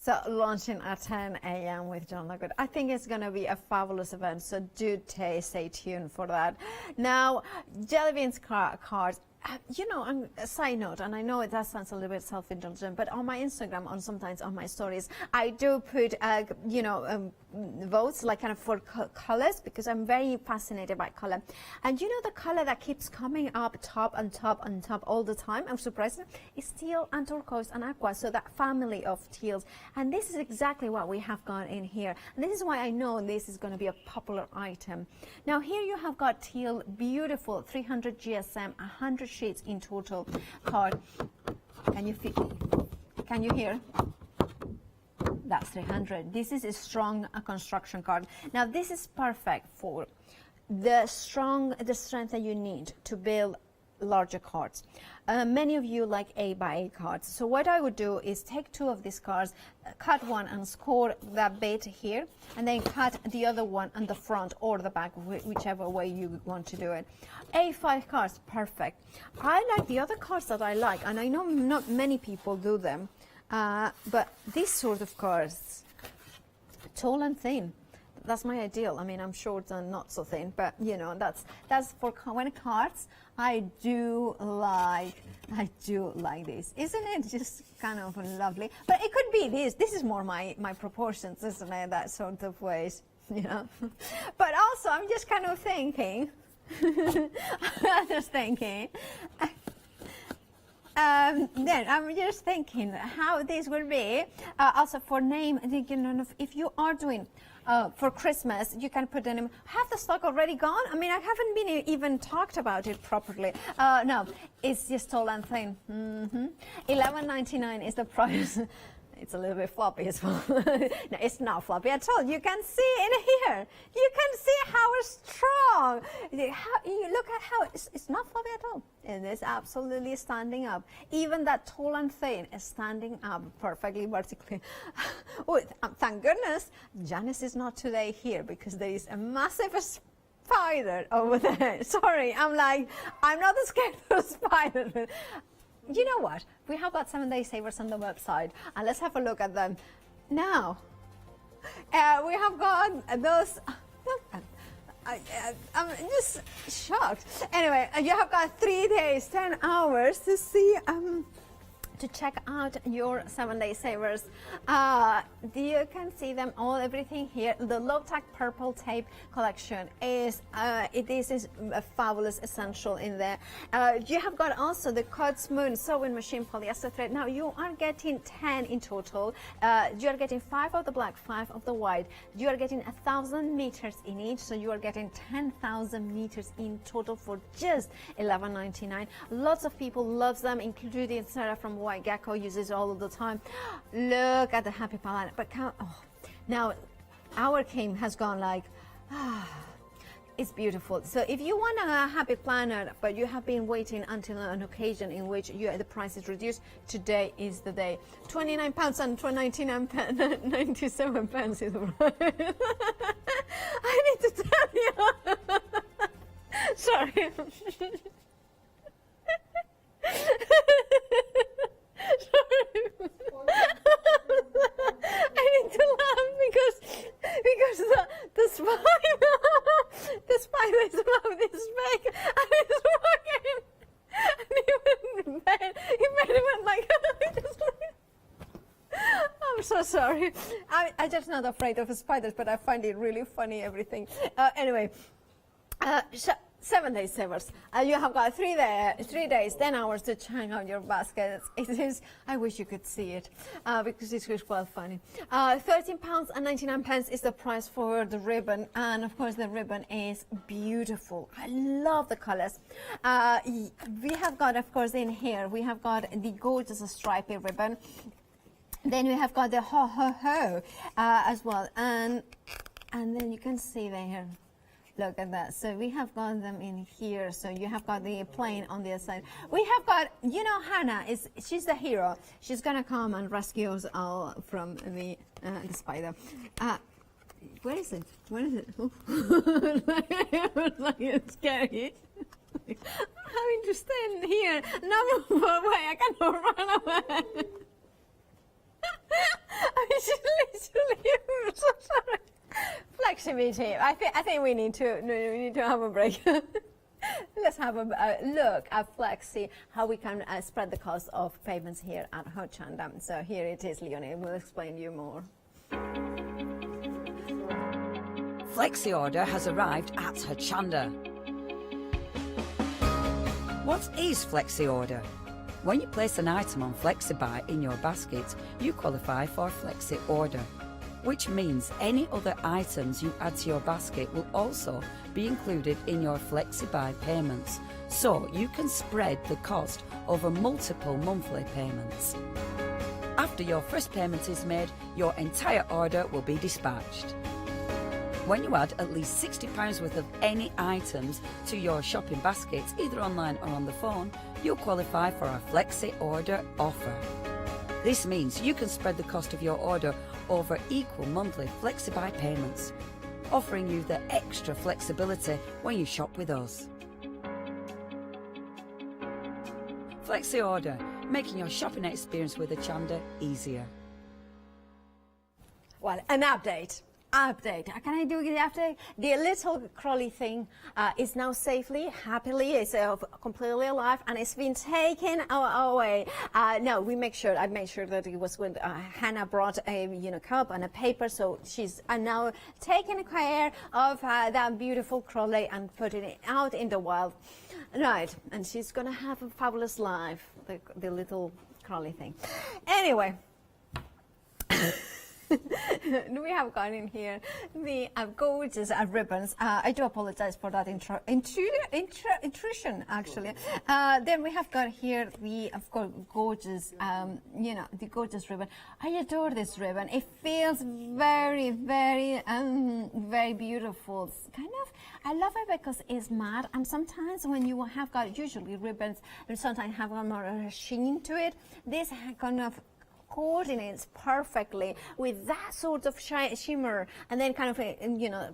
So launching at 10 a.m. with John Lockwood. I think it's going to be a fabulous event, so do stay tuned for that. Now, Jelly Beans cards. You know, on a side note, and I know that sounds a little bit self-indulgent, but on my Instagram, sometimes on my stories, I do put, you know, votes, like kind of for colors, because I'm very fascinated by color. And you know, the color that keeps coming up top and top and top all the time, I'm surprised, is teal and turquoise and aqua, so that family of teals. And this is exactly what we have got in here. And this is why I know this is going to be a popular item. Now, here you have got teal, beautiful 300 GSM, 100 sheets in total card. Can you hear? That's 300. This is a strong construction card. Now this is perfect for the strength that you need to build larger cards. Many of you like 8x8 cards. So what I would do is take 2 of these cards, cut one and score that bit here, and then cut the other one on the front or the back, whichever way you want to do it. A5 cards, perfect. I like the other cards that I like, and I know not many people do them, but these sort of cards, tall and thin. That's my ideal. I mean, I'm short and not so thin, but you know, that's for when cards. I do like this, isn't it? Just kind of lovely. But it could be this. This is more my proportions, isn't it? That sort of ways, you know. But also, I'm just kind of thinking. I'm just thinking. Then I'm just thinking how this will be. Also for name, you know, if you are doing for Christmas, you can put the name. Have the stock already gone? I mean, I haven't been even talked about it properly. No, it's just tall and thin. $11.99 is the price. It's a little bit floppy as well. No, it's not floppy at all. You can see in here. You can see how strong. You look at how it's not floppy at all. It is absolutely standing up. Even that tall and thin is standing up perfectly vertically. Oh, thank goodness Janice is not today here, because there is a massive spider over there. Sorry, I'm not scared of spiders. You know what? We have got 7-day savers on the website, and let's have a look at them now. We have got those. I'm just shocked. Anyway, you have got 3 days, 10 hours to see. To check out your 7-day savers. You can see them all, everything here. The Low Tack Purple Tape collection is this is a fabulous essential in there. You have got also the Cut Smooth sewing machine polyester thread. Now you are getting 10 in total. You are getting 5 of the black, 5 of the white. You are getting 1,000 meters in each, so you are getting 10,000 meters in total for just $11.99. Lots of people love them, including Sarah from White Gecko uses all of the time. Look at the Happy Planet. But now our Kim has gone like, it's beautiful. So if you want a Happy Planner, but you have been waiting until an occasion in which the price is reduced, today is the day. £29 and 97 pence is right. I need to tell you. Sorry. I need to laugh because the spider is about this big and it's walking, and he went in bed. He went like I'm so sorry. I'm just not afraid of spiders, but I find it really funny, everything. Anyway, 7-day savers. You have got 3 days, 10 hours to hang out your baskets. It is, I wish you could see it, because it was quite funny. £13 and 99 pence is the price for the ribbon, and of course the ribbon is beautiful. I love the colors. We have got, of course, in here, we have got the gorgeous stripy ribbon. Then we have got the ho ho ho as well, and then you can see there. Look at that. So we have got them in here. So you have got the plane on the other side. We have got, you know, Hannah she's the hero. She's gonna come and rescue us all from the spider. Where is it? Where is it? Like it's scary. I'm having to stand here. No, move away. I cannot run away. I'm literally, so sorry. Flexibility. I think we need to have a break. Let's have a look at Flexi, how we can spread the cost of payments here at Hochanda. So here it is, Leonie. We'll explain to you more. Flexi order has arrived at Hochanda. What is Flexi order? When you place an item on FlexiBuy in your basket, you qualify for Flexi order, which means any other items you add to your basket will also be included in your FlexiBuy payments, so you can spread the cost over multiple monthly payments. After your first payment is made, your entire order will be dispatched. When you add at least £60 worth of any items to your shopping baskets, either online or on the phone, you'll qualify for our Flexi order offer. This means you can spread the cost of your order over equal monthly FlexiBuy payments, offering you the extra flexibility when you shop with us. Flexi order, making your shopping experience with Hochanda easier. Well, an update. Can I do the update? The little crawly thing is now safely, happily, it's completely alive, and it's been taken away. No, I made sure that it was when Hannah brought a cup and a paper, so she's now taking care of that beautiful crawly and putting it out in the wild. Right, and she's gonna have a fabulous life, the little crawly thing. Anyway. We have got in here the gorgeous ribbons. I do apologize for that intrusion, actually. Then we have got here the, of course, gorgeous, the gorgeous ribbon. I adore this ribbon. It feels very, very, very beautiful. It's kind of, I love it because it's matte, and sometimes when you have got usually ribbons, sometimes have a more sheen to it. This kind of coordinates perfectly with that sort of shimmer, and then kind of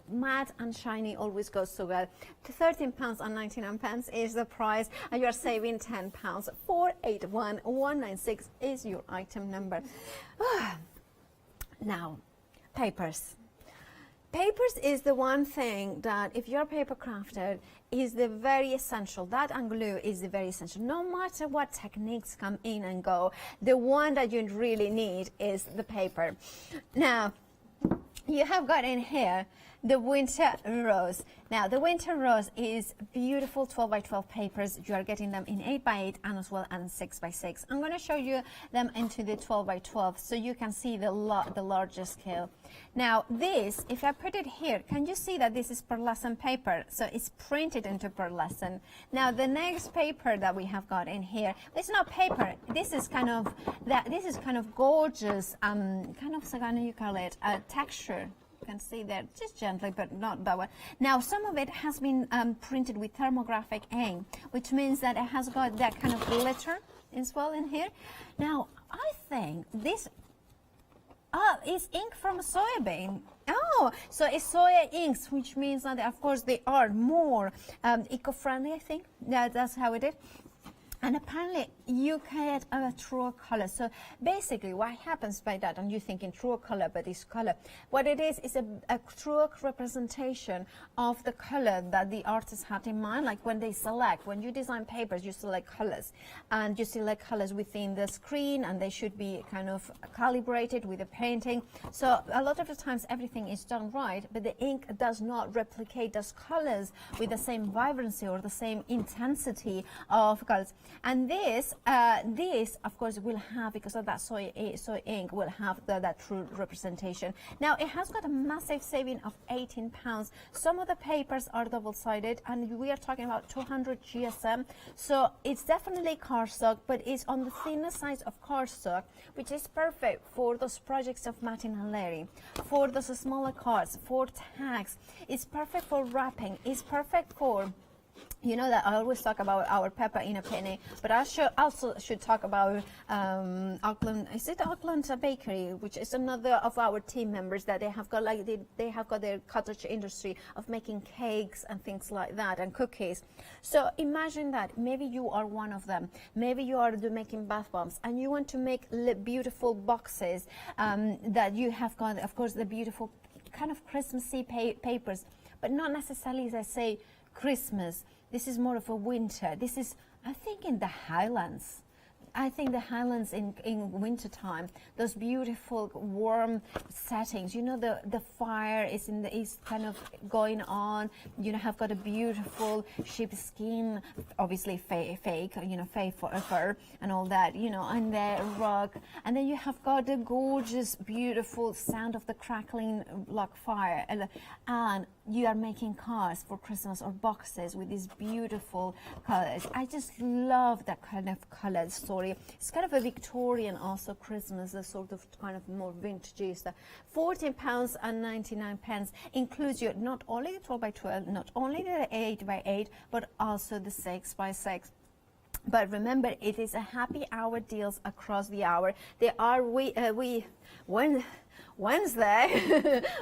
matte and shiny always goes so well. £13.99 is the price, and you are saving £10. 481196 is your item number. Now, papers. Papers is the one thing that, if you're a paper crafter, is the very essential. That and glue is the very essential. No matter what techniques come in and go, the one that you really need is the paper. Now, you have got in here the winter rose. Now, the winter rose is beautiful 12x12 papers. You are getting them in 8x8 and as well and 6x6. I'm going to show you them into the 12x12 so you can see the larger scale. Now, this, if I put it here, can you see that this is pearlescent paper? So it's printed into pearlescent. Now, the next paper that we have got in here, it's not paper. This is kind of gorgeous, kind of you call it texture. You can see there, just gently, but not that one. Now, some of it has been printed with thermographic ink, which means that it has got that kind of glitter as well in here. Now, I think this is ink from soybean. Oh, so it's soya inks, which means that, of course, they are more eco-friendly, I think. That's how it is. And apparently you get a truer color. So basically what happens by that, and you're thinking truer color, but it's color. What it is a truer representation of the color that the artist had in mind. Like when you design papers, you select colors. And you select colors within the screen, and they should be kind of calibrated with the painting. So a lot of the times everything is done right, but the ink does not replicate those colors with the same vibrancy or the same intensity of colors. And this, of course, will have, because of that soy ink, will have that true representation. Now, it has got a massive saving of £18. Some of the papers are double-sided, and we are talking about 200 GSM. So it's definitely cardstock, but it's on the thinner side of cardstock, which is perfect for those projects of Martin and Larry, for those smaller cards, for tags. It's perfect for wrapping. It's perfect for You know that I always talk about our pepper in a penny, but I also should talk about Auckland. Is it Auckland Bakery, which is another of our team members that they have got they have got their cottage industry of making cakes and things like that and cookies. So imagine that maybe you are one of them. Maybe you are making bath bombs and you want to make beautiful boxes that you have got, of course, the beautiful kind of Christmassy papers, but not necessarily, as I say, Christmas. This is more of a winter. This is, I think, in the Highlands. I think the Highlands in winter time, those beautiful warm settings, you know, the fire is kind of going on, you know, have got a beautiful sheepskin, obviously fake, you know, fake fur and all that, you know, and the rug, and then you have got the gorgeous, beautiful sound of the crackling log fire, and you are making cards for Christmas or boxes with these beautiful colors. I just love that kind of color story. It's kind of a Victorian also Christmas, a sort of kind of more vintagey stuff. £14.99 includes you not only the 12 by 12, not only the 8 by 8, but also the 6 by 6. But remember, it is a happy hour deals across the hour. They are Wednesday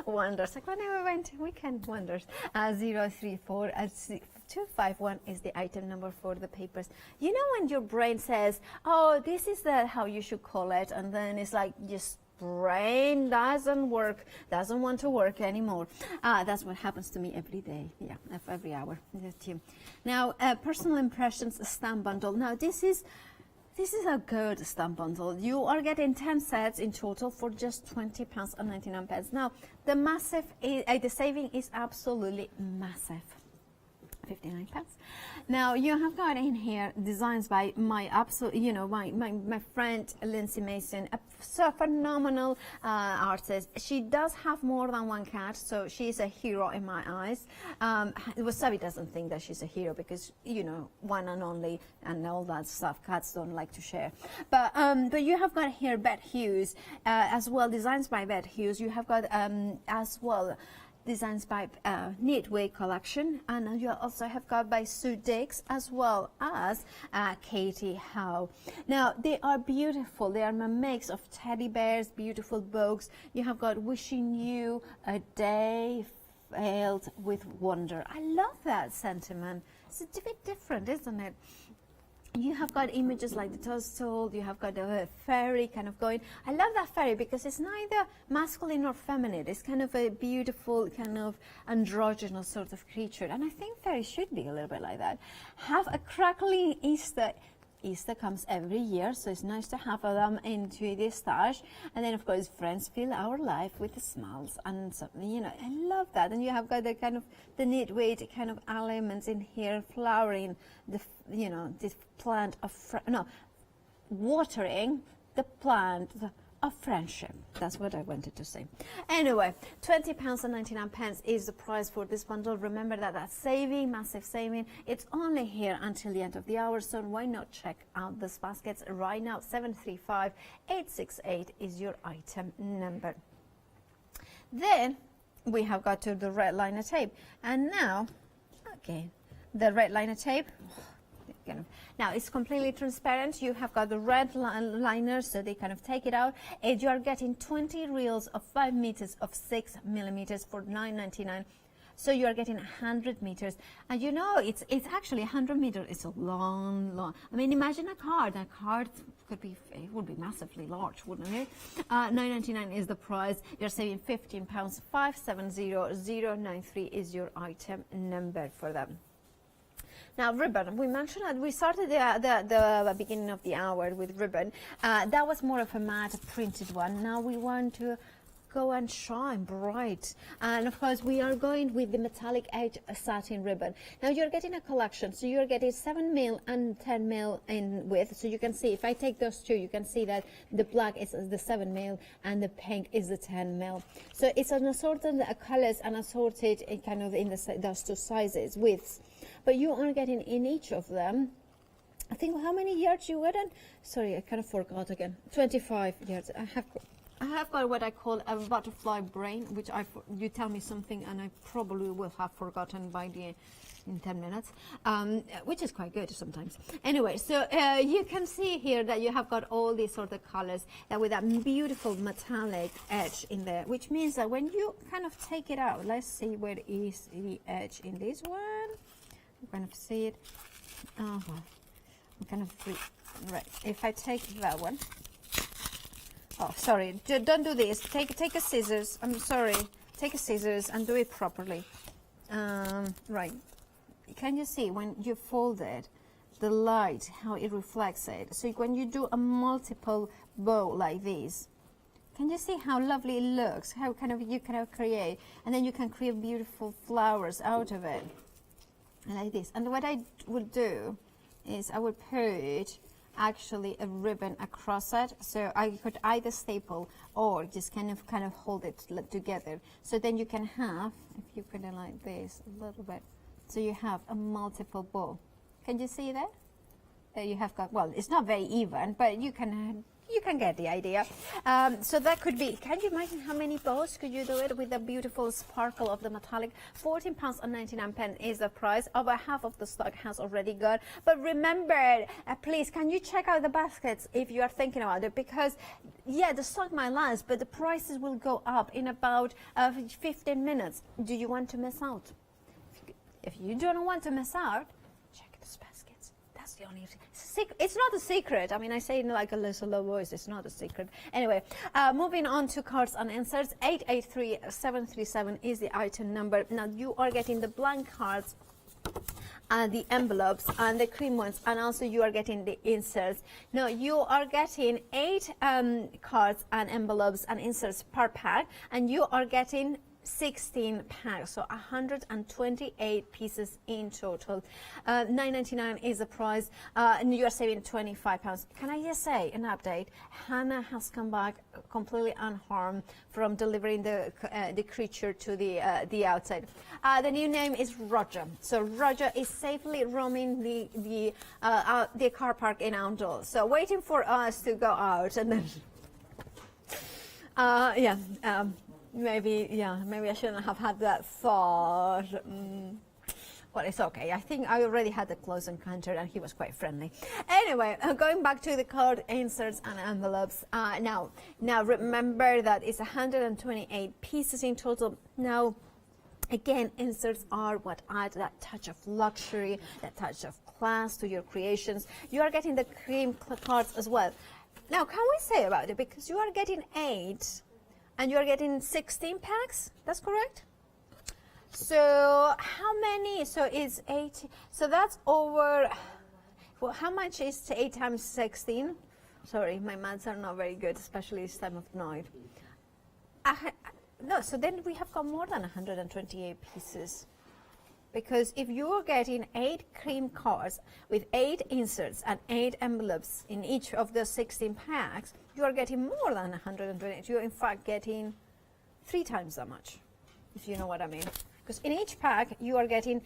wonders. Like when I went weekend wonders. 034 251 is the item number for the papers. You know when your brain says, "Oh, this is how you should call it," and then it's like just brain doesn't want to work anymore. That's what happens to me every day. Yeah, every hour. Now, personal impressions stamp bundle. Now, this is a good stamp bundle. You are getting 10 sets in total for just £20.99. Now, the saving is absolutely massive. £59. Now you have got in here designs by my absolute, you know, my friend Lindsay Mason, a so phenomenal artist. She does have more than one cat, so she's a hero in my eyes. Wasabi doesn't think that she's a hero because, you know, one and only and all that stuff. Cats don't like to share. But you have got here Beth Hughes as well, designs by Beth Hughes. You have got as well designs by Knitwear collection, and you also have got by Sue Dix as well as Katie Howe. Now they are beautiful. They are a mix of teddy bears, beautiful books. You have got wishing you a day filled with wonder. I love that sentiment. It's a bit different, isn't it? You have got images like the toadstool, you have got a fairy kind of going. I love that fairy because it's neither masculine nor feminine. It's kind of a beautiful, kind of androgynous sort of creature. And I think fairies should be a little bit like that. Have a crackling Easter. Easter comes every year, so it's nice to have them into the stash. And then, of course, friends fill our life with the smiles and something, you know, I love that. And you have got the kind of the knitwear kind of elements in here, flowering the, you know, this plant of watering the plant of friendship. That's what I wanted to say. Anyway, £20.99 is the price for this bundle. Remember that's saving, massive saving. It's only here until the end of the hour, so why not check out this baskets right now? 735-868 is your item number. Then we have got to the red liner tape, and now, okay, the red liner tape. Now it's completely transparent. You have got the red liners, so they kind of take it out, and you are getting 20 reels of 5 meters of 6 millimeters for $9.99. So you are getting 100 meters, and you know it's actually 100 meters. It's a long. I mean, imagine a card. A card would be massively large, wouldn't it? $9.99 is the price. You're saving £15. 570093 is your item number for them. Now, ribbon, we mentioned that we started the beginning of the hour with ribbon. That was more of a matte printed one. Now we want to go and shine bright. And of course, we are going with the metallic edge satin ribbon. Now you're getting a collection, so you're getting 7 mil and 10 mil in width. So you can see, if I take those two, you can see that the black is the 7 mil and the pink is the 10 mil. So it's an assorted colors and assorted kind of in those two sizes, widths. But you are getting in each of them, I think, how many yards you were in? Sorry, I kind of forgot again. 25 yards. I I have got what I call a butterfly brain, which you tell me something and I probably will have forgotten by in 10 minutes, which is quite good sometimes. Anyway, so you can see here that you have got all these sort of colors with that beautiful metallic edge in there, which means that when you kind of take it out, let's see where is the edge in this one. You kind of see it. Oh, well, I'm kind of right. If I take that one. Oh, sorry, don't do this. Take a scissors. I'm sorry. Take a scissors and do it properly. Right. Can you see when you fold it, the light, how it reflects it? So when you do a multiple bow like this, can you see how lovely it looks? How you kind of create, and then you can create beautiful flowers out of it, like this. And what I would do is I would put actually a ribbon across it, so I could either staple or just kind of hold it together. So then you can have, if you put it like this a little bit, so you have a multiple bow. Can you see that? There you have got, well, it's not very even, but you can get the idea. So that could be, can you imagine how many bows could you do it with the beautiful sparkle of the metallic? £14.99 is the price. Over half of the stock has already gone. But remember, please, can you check out the baskets if you are thinking about it? Because, yeah, the stock might last, but the prices will go up in about 15 minutes. Do you want to miss out? If you don't want to miss out, check these baskets. That's the only secret. It's not a secret. I mean, I say it in like a little low voice. It's not a secret. Anyway, moving on to cards and inserts. 883737 is the item number. Now you are getting the blank cards, the envelopes and the cream ones, and also you are getting the inserts. Now you are getting 8 cards and envelopes and inserts per pack, and you are getting 16 packs, so 128 pieces in total. $9.99 is the price, and you are saving £25. Can I just say an update? Hannah has come back completely unharmed from delivering the creature to the outside. The new name is Roger. So Roger is safely roaming the car park in Oundle. So waiting for us to go out, and then maybe I shouldn't have had that thought. Well, it's okay. I think I already had a close encounter and he was quite friendly. Anyway, going back to the card inserts and envelopes. Now remember that it's 128 pieces in total. Now, again, inserts are what add that touch of luxury, that touch of class to your creations. You are getting the cream cards as well. Now, can we say about it? Because you are getting 8 and you are getting 16 packs. That's correct? So how many? So it's 8. So that's over. Well, how much is 8 times 16? Sorry, my maths are not very good, especially this time of night. No, so then we have got more than 128 pieces. Because if you're getting 8 cream cards with 8 inserts and 8 envelopes in each of the 16 packs, you are getting more than 128. You're in fact getting 3 times that much, if you know what I mean. Because in each pack, you are getting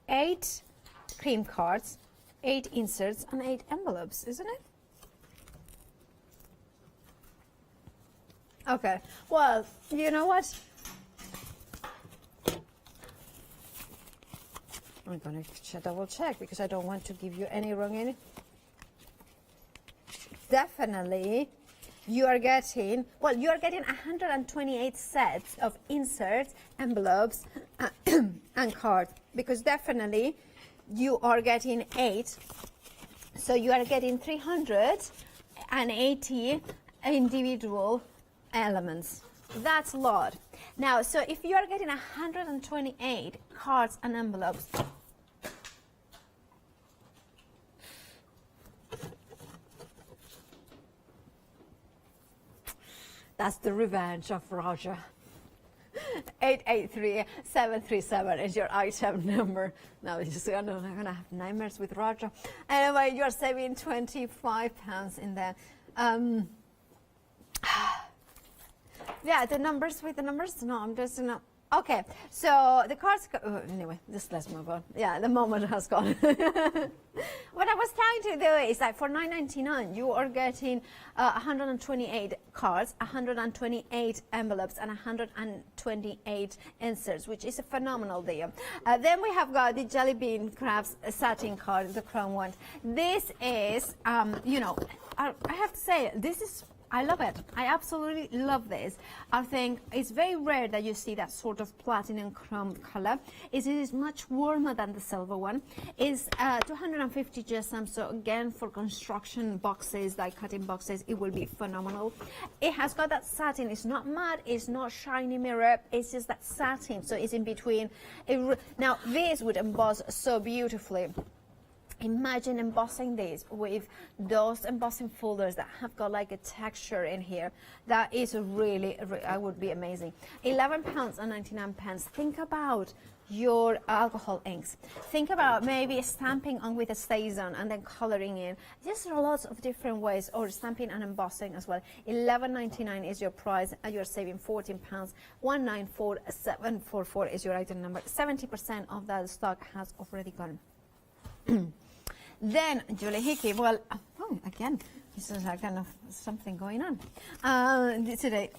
8 cream cards, 8 inserts, and 8 envelopes, isn't it? Okay, well, you know what? I'm going to double check because I don't want to give you any wrong in it. Definitely, you are getting 128 sets of inserts, envelopes, and cards, because definitely you are getting 8. So you are getting 380 individual elements. That's a lot. Now, so if you are getting 128 cards and envelopes, that's the revenge of Roger. 883737 is your item number. Now I'm gonna have nightmares with Roger. Anyway, you're saving £25 in there. Yeah, the numbers with the numbers. No, I'm just not. Okay, so the cards, anyway, let's move on. Yeah, the moment has gone. What I was trying to do is that for $9.99, you are getting 128 cards, 128 envelopes, and 128 inserts, which is a phenomenal deal. Then we have got the Jelly Bean Crafts satin card, the chrome one. This is, you know, I have to say, this is, I love it. I absolutely love this. I think it's very rare that you see that sort of platinum chrome color. It is much warmer than the silver one. It's 250 GSM, so again, for construction boxes, like cutting boxes, it will be phenomenal. It has got that satin. It's not matte, it's not shiny mirror, it's just that satin, so it's in between. Now, this would emboss so beautifully. Imagine embossing these with those embossing folders that have got like a texture in here. That is really, I would be amazing. £11.99. Think about your alcohol inks. Think about maybe stamping on with a StazOn and then coloring in. Just lots of different ways, or stamping and embossing as well. £11.99 is your price, and you're saving £14. £194,744 is your item number. 70% of that stock has already gone. Then Julie Hickey, well, oh, again, this is a kind of something going on. Today,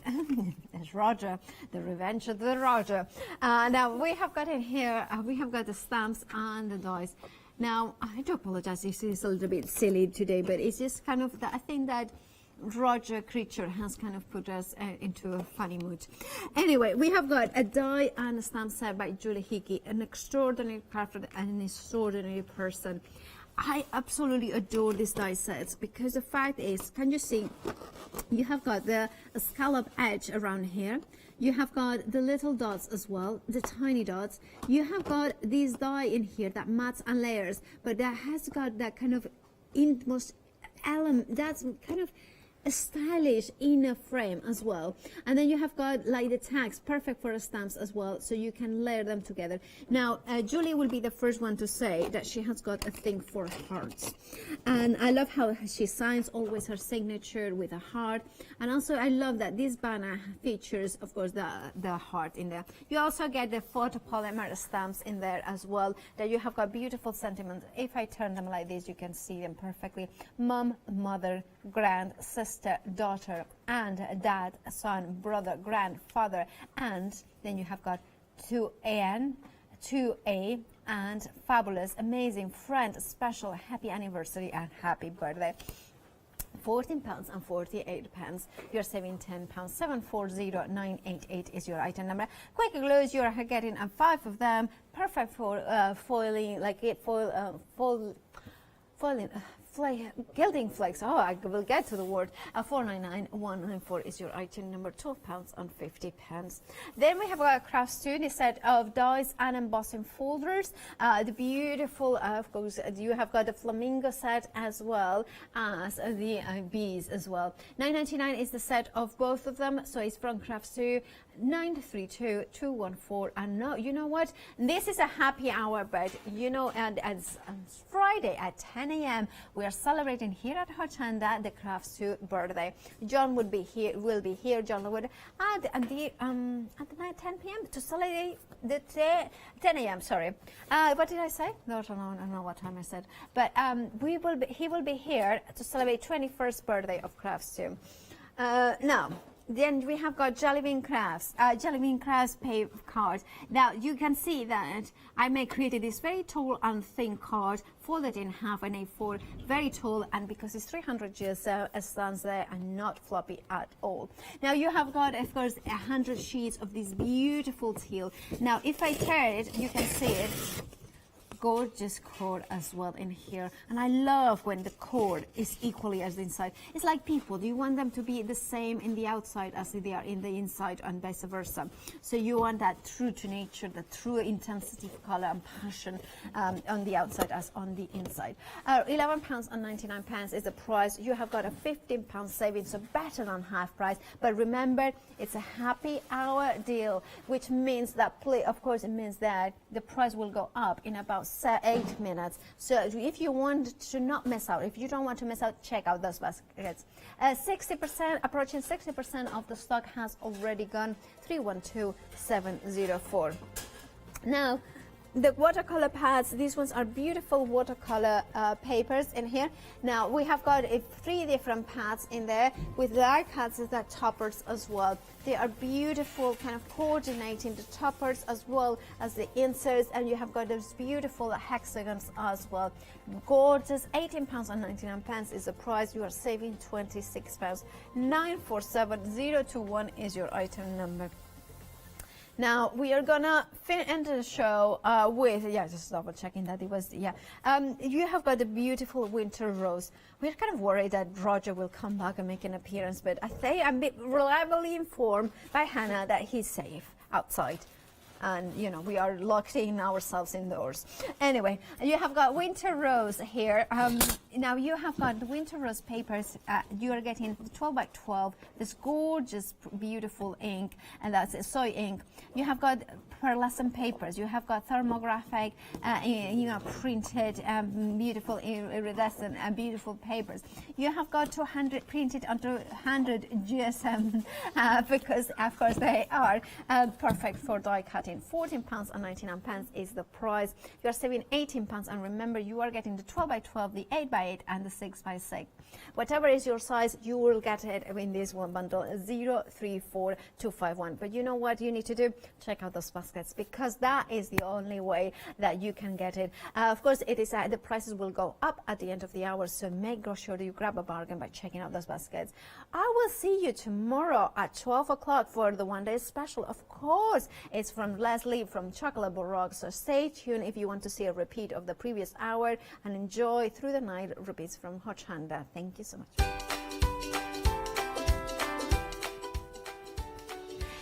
there's Roger, the revenge of the Roger. Now, we have got in here, we have got the stamps and the dies. Now, I do apologize if it's a little bit silly today, but it's just kind of, I think that Roger Creature has kind of put us into a funny mood. Anyway, we have got a die and a stamp set by Julie Hickey, an extraordinary crafter and an extraordinary person. I absolutely adore these die sets because the fact is, can you see, you have got the scallop edge around here. You have got the little dots as well, the tiny dots. You have got these die in here that mats and layers, but that has got that kind of most element, that's kind of a stylish inner frame as well. And then you have got like the tags, perfect for stamps as well, so you can layer them together. Now, Julie will be the first one to say that she has got a thing for hearts. And I love how she signs always her signature with a heart. And also I love that this banner features, of course, the heart in there. You also get the photopolymer stamps in there as well, that you have got beautiful sentiments. If I turn them like this, you can see them perfectly. Mom, mother, grand, sister, daughter, and dad, son, brother, grandfather, and then you have got 2AN, 2A, and fabulous, amazing, friend, special, happy anniversary and happy birthday. £14.48. You're saving £10. 740988 is your item number. Quick glues, you're getting 5 of them, perfect for foiling, like foiling. Gilding flakes. Oh, I will get to the word. 499194 is your item number. £12.50. Then we have a Crafts 2, the set of dies and embossing folders. The beautiful, of course, you have got the flamingo set as well as the bees as well. £9.99 is the set of both of them. So it's from Crafts 2. 932-214. And no, you know what? This is a happy hour, but you know, and as Friday at 10 a.m. we are celebrating here at Hochanda the Crafts 2 birthday. John will be here, John Wood, at the 10 p.m. to celebrate the 10 a.m. Sorry, what did I say? No, I don't know what time I said, but he will be here to celebrate 21st birthday of Crafts 2. Now. Then we have got Jelly Bean Crafts pay card. Now you can see that I created this very tall and thin card, folded in half, an A4, very tall, and because it's 300 GSM, it stands there and not floppy at all. Now you have got, of course, 100 sheets of this beautiful teal. Now if I tear it, you can see it. Gorgeous cord as well in here, and I love when the cord is equally as the inside. It's like people, you want them to be the same in the outside as they are in the inside, and vice versa. So you want that true to nature, the true intensity of color and passion on the outside as on the inside. £11.99 is the price. You have got a £15 saving, so better than half price. But remember, it's a happy hour deal, which means that, of course, it means that the price will go up in about 8 minutes. So if you want to not miss out, if you don't want to miss out, check out those baskets. 60%, approaching 60% of the stock has already gone. 312704. Now, the watercolor pads, these ones are beautiful watercolor papers in here. Now we have got 3 different pads in there with die cuts as the toppers as well. They are beautiful, kind of coordinating the toppers as well as the inserts, and you have got those beautiful hexagons as well. Gorgeous. £18.99 is the price. You are saving £26. 947021 is your item number. Now we are gonna end the show with, just double checking that it was, you have got the beautiful winter rose. We're kind of worried that Roger will come back and make an appearance, but I think I'm reliably informed by Hannah that he's safe outside. And you know, we are locked in ourselves indoors. Anyway, you have got winter rose here. Now you have got the winter rose papers. You are getting 12 by 12, this gorgeous beautiful ink, and that's soy ink. You have got pearlescent papers. You have got thermographic, printed beautiful iridescent and beautiful papers. You have got 200 printed onto 100 GSM because of course they are perfect for die cutting. £14.99 is the price. You are saving £18, and remember, you are getting the 12 by 12, the 8 by 8, and the 6 by 6. Whatever is your size, you will get it in this one bundle, 034251. But you know what you need to do? Check out those baskets, because that is the only way that you can get it. Of course, it is the prices will go up at the end of the hour, so make sure that you grab a bargain by checking out those baskets. I will see you tomorrow at 12 o'clock for the one-day special. Of course, it's from Leslie from Chocolate Baroque, so stay tuned if you want to see a repeat of the previous hour and enjoy through the night repeats from Hochanda. Thank you so much.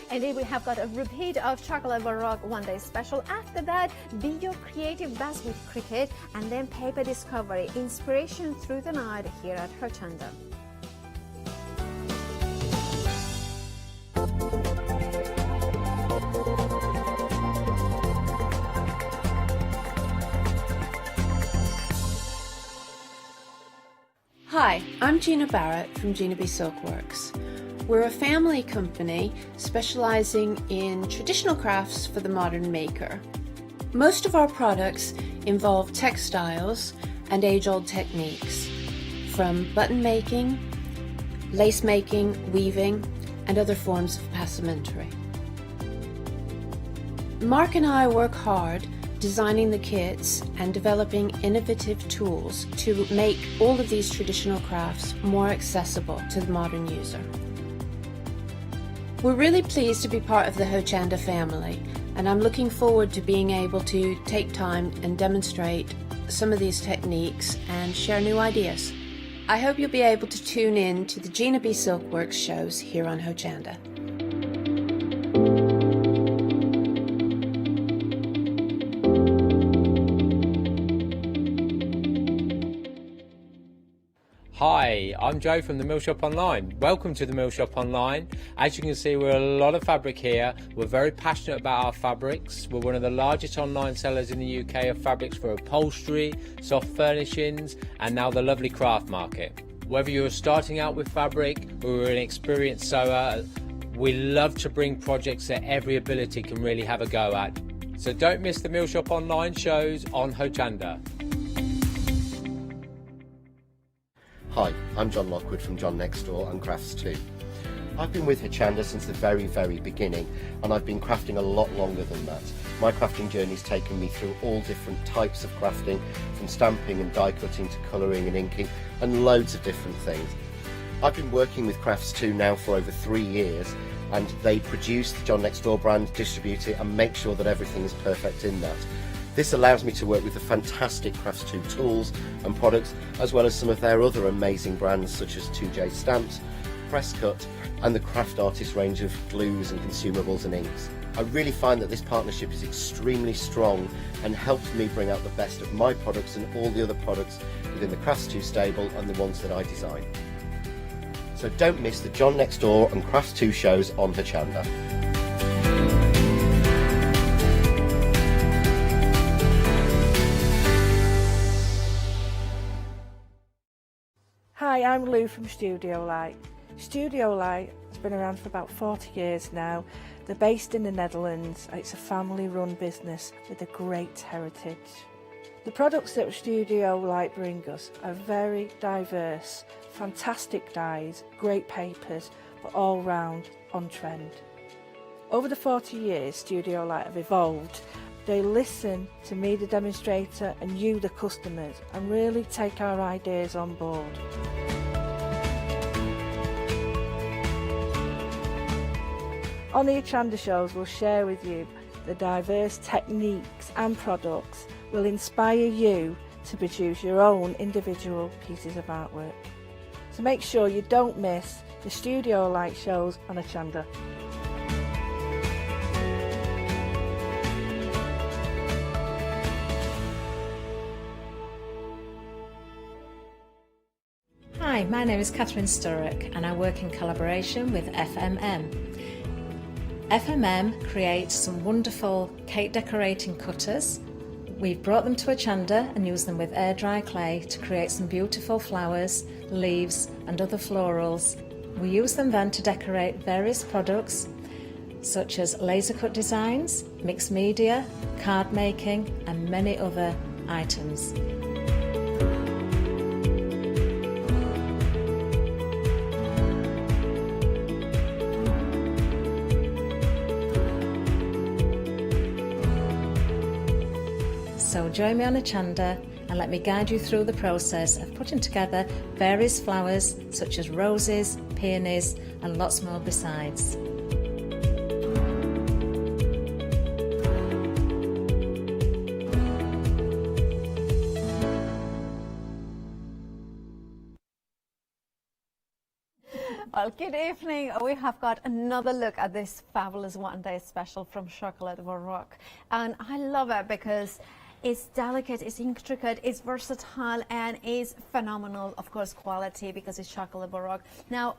And then we have got a repeat of Chocolate Baroque one-day special. After that, be your creative best with cricket, and then paper discovery, inspiration through the night here at Hochanda. Hi, I'm Gina Barrett from Gina B Silkworks. We're a family company specializing in traditional crafts for the modern maker. Most of our products involve textiles and age-old techniques, from button making, lace making, weaving, and other forms of passementerie. Mark and I work hard designing the kits and developing innovative tools to make all of these traditional crafts more accessible to the modern user. We're really pleased to be part of the Hochanda family, and I'm looking forward to being able to take time and demonstrate some of these techniques and share new ideas. I hope you'll be able to tune in to the Gina B Silkworks shows here on Hochanda. Hi, I'm Joe from the Mill Shop Online. Welcome to the Mill Shop Online. As you can see, we're a lot of fabric here. We're very passionate about our fabrics. We're one of the largest online sellers in the UK of fabrics for upholstery, soft furnishings, and now the lovely craft market. Whether you're starting out with fabric or you're an experienced sewer, we love to bring projects that every ability can really have a go at. So don't miss the Mill Shop Online shows on Hochanda. Hi, I'm John Lockwood from John Next Door and Crafts 2. I've been with Hochanda since the very, very beginning, and I've been crafting a lot longer than that. My crafting journey's taken me through all different types of crafting, from stamping and die cutting to colouring and inking, and loads of different things. I've been working with Crafts 2 now for over 3 years, and they produce the John Next Door brand, distribute it, and make sure that everything is perfect in that. This allows me to work with the fantastic Crafts 2 tools and products, as well as some of their other amazing brands such as 2J Stamps, Press Cut, and the Craft Artist range of glues and consumables and inks. I really find that this partnership is extremely strong and helps me bring out the best of my products and all the other products within the Crafts 2 stable and the ones that I design. So don't miss the John Next Door and Crafts 2 shows on Hochanda. Hi, I'm Lou from Studio Light. Studio Light has been around for about 40 years now. They're based in the Netherlands. It's a family-run business with a great heritage. The products that Studio Light bring us are very diverse, fantastic dyes, great papers, but all round on trend. Over the 40 years Studio Light have evolved. They listen to me, the demonstrator, and you, the customers, and really take our ideas on board. On the Hochanda shows, we'll share with you the diverse techniques and products will inspire you to produce your own individual pieces of artwork. So make sure you don't miss the Studio Light shows on Hochanda. Hi, my name is Catherine Sturrock and I work in collaboration with FMM. FMM creates some wonderful cake decorating cutters. We've brought them to Hochanda and used them with air dry clay to create some beautiful flowers, leaves and other florals. We use them then to decorate various products such as laser cut designs, mixed media, card making and many other items. So join me on Hochanda and let me guide you through the process of putting together various flowers such as roses, peonies and lots more besides. Well, good evening. We have got another look at this fabulous one-day special from Chocolate Baroque. And I love it because it's delicate, it's intricate, it's versatile, and it's phenomenal, of course, quality because it's Chocolate Baroque. Now,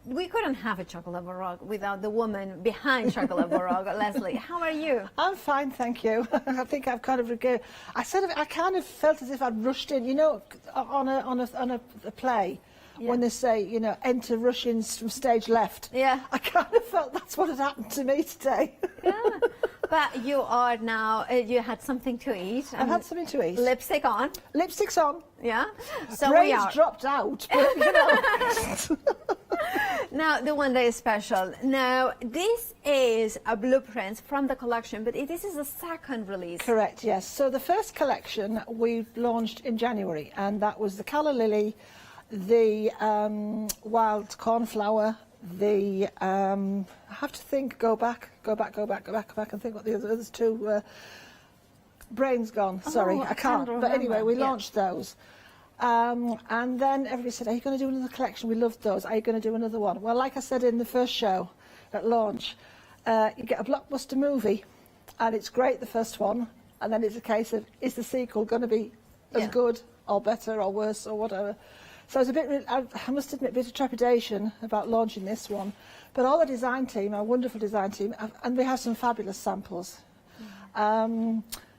we couldn't have a Chocolate Baroque without the woman behind Chocolate Baroque. Leslie, how are you? I'm fine, thank you. I think I've kind of I kind of felt as if I'd rushed in, you know, on a play. Yeah. When they say, you know, enter Russians from stage left. Yeah. I kind of felt that's what had happened to me today. Yeah. But you are now, you had something to eat. I've had something to eat. Lipstick on. Lipstick's on. Yeah. So Brains we are. Dropped out, but you know. Now, the one-day special. Now, this is a blueprint from the collection, but this is the second release. Correct, yes. So the first collection we launched in January, and that was the Calla Lily, the wild cornflower, the I have to think, go back and think what the others two brain's gone. Sorry, I can't. But anyway, we launched those. And then everybody said, are you going to do another collection? We loved those. Are you going to do another one? Well, like I said in the first show at launch, you get a blockbuster movie and it's great, the first one, and then it's a case of, is the sequel going to be as good or better or worse or whatever? So it's a bit, I must admit, a bit of trepidation about launching this one. But all the design team, our wonderful design team, and we have some fabulous samples,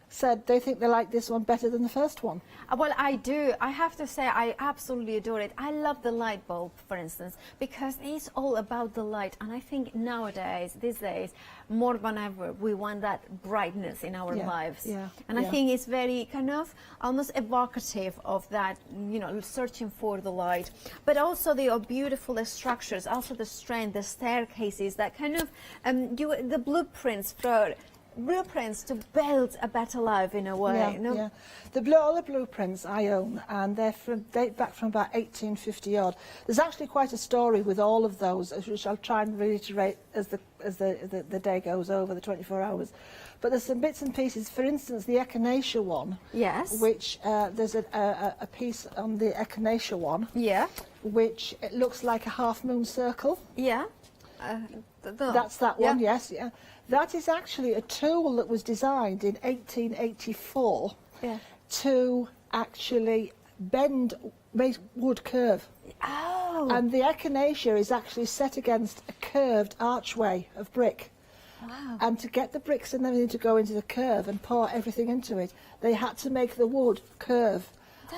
said they think they like this one better than the first one. Well, I do. I have to say, I absolutely adore it. I love the light bulb, for instance, because it's all about the light. And I think nowadays, these days, more than ever, we want that brightness in our lives. Yeah, and I think it's very kind of almost evocative of that, you know, searching for the light. But also the beautiful structures, also the strength, the staircases, that kind of, the blueprints to build a better life in a way. Yeah, you know? yeah. All the blueprints I own, and they're date back from about 1850 odd. There's actually quite a story with all of those, which I'll try and reiterate as the day goes over, the 24 hours. But there's some bits and pieces. For instance, the echinacea one. Yes. Which there's a piece on the echinacea one. Yeah. Which it looks like a half moon circle. Yeah. That's that one. Yes. Yeah. That is actually a tool that was designed in 1884 to actually make wood curve. Oh. And the echinacea is actually set against a curved archway of brick. Wow. And to get the bricks and everything to go into the curve and pour everything into it, they had to make the wood curve.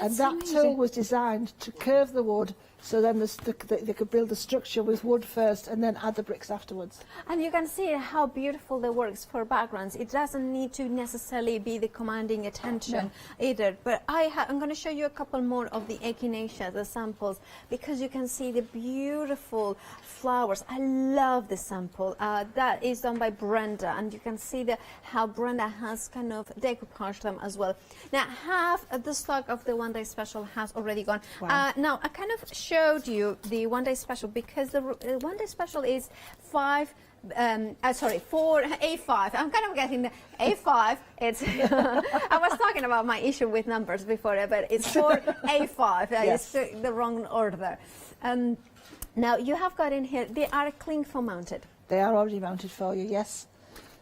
and that tool was designed to curve the wood, so then they could build the structure with wood first and then add the bricks afterwards. And you can see how beautiful it works for backgrounds. It doesn't need to necessarily be the commanding attention either. But I'm going to show you a couple more of the echinacea, the samples, because you can see the beautiful flowers. I love the sample. That is done by Brenda, and you can see how Brenda has kind of decoupaged them as well. Now, half of the stock of the one-day special has already gone. Wow. Now, I kind of showed you the one-day special because the one-day special is 4 A5. I'm kind of getting the A5. It's I was talking about my issue with numbers before, but it's 4 A5. Yes. It's the wrong order. Now you have got in here. They are cling foam mounted. They are already mounted for you, yes.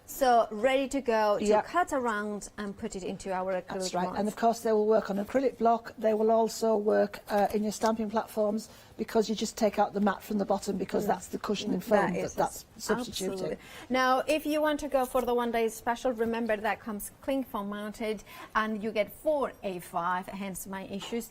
So ready to go to cut around and put it into our acrylic That's right. molds. And of course they will work on acrylic block. They will also work in your stamping platforms, because you just take out the mat from the bottom, because that's the cushioning foam that's substituted. Absolutely. Now, if you want to go for the one-day special, remember that comes cling foam mounted, and you get 4 A5, hence my issues.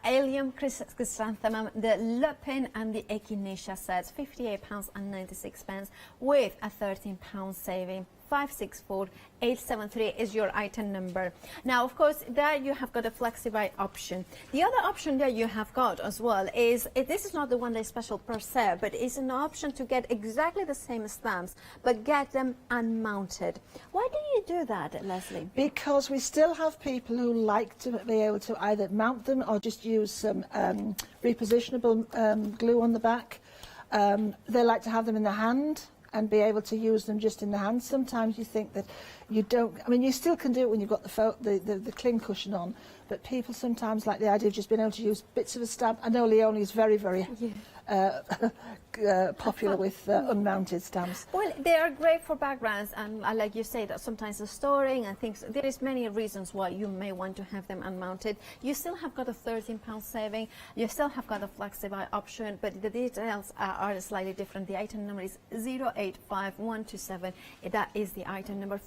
Allium, chrysanthemum, the lupin, and the echinacea sets, £58.96 with a £13 saving. 564873 is your item number. Now, of course, there you have got a FlexiBuy option. The other option that you have got as well is, this is not the one-day special per se, but it's an option to get exactly the same stamps, but get them unmounted. Why do you do that, Leslie? Because we still have people who like to be able to either mount them or just use some repositionable glue on the back. They like to have them in the hand and be able to use them just in the hand. Sometimes you think that you don't, I mean, you still can do it when you've got the cling cushion on, but people sometimes like the idea of just being able to use bits of a stamp. I know Leonie is very, very popular with unmounted stamps. Well, they are great for backgrounds, and like you say, that sometimes the storing and things, there is many reasons why you may want to have them unmounted. You still have got a £13 saving, you still have got a FlexiBuy option, but the details are slightly different. The item number is 085127. That is the item number 4.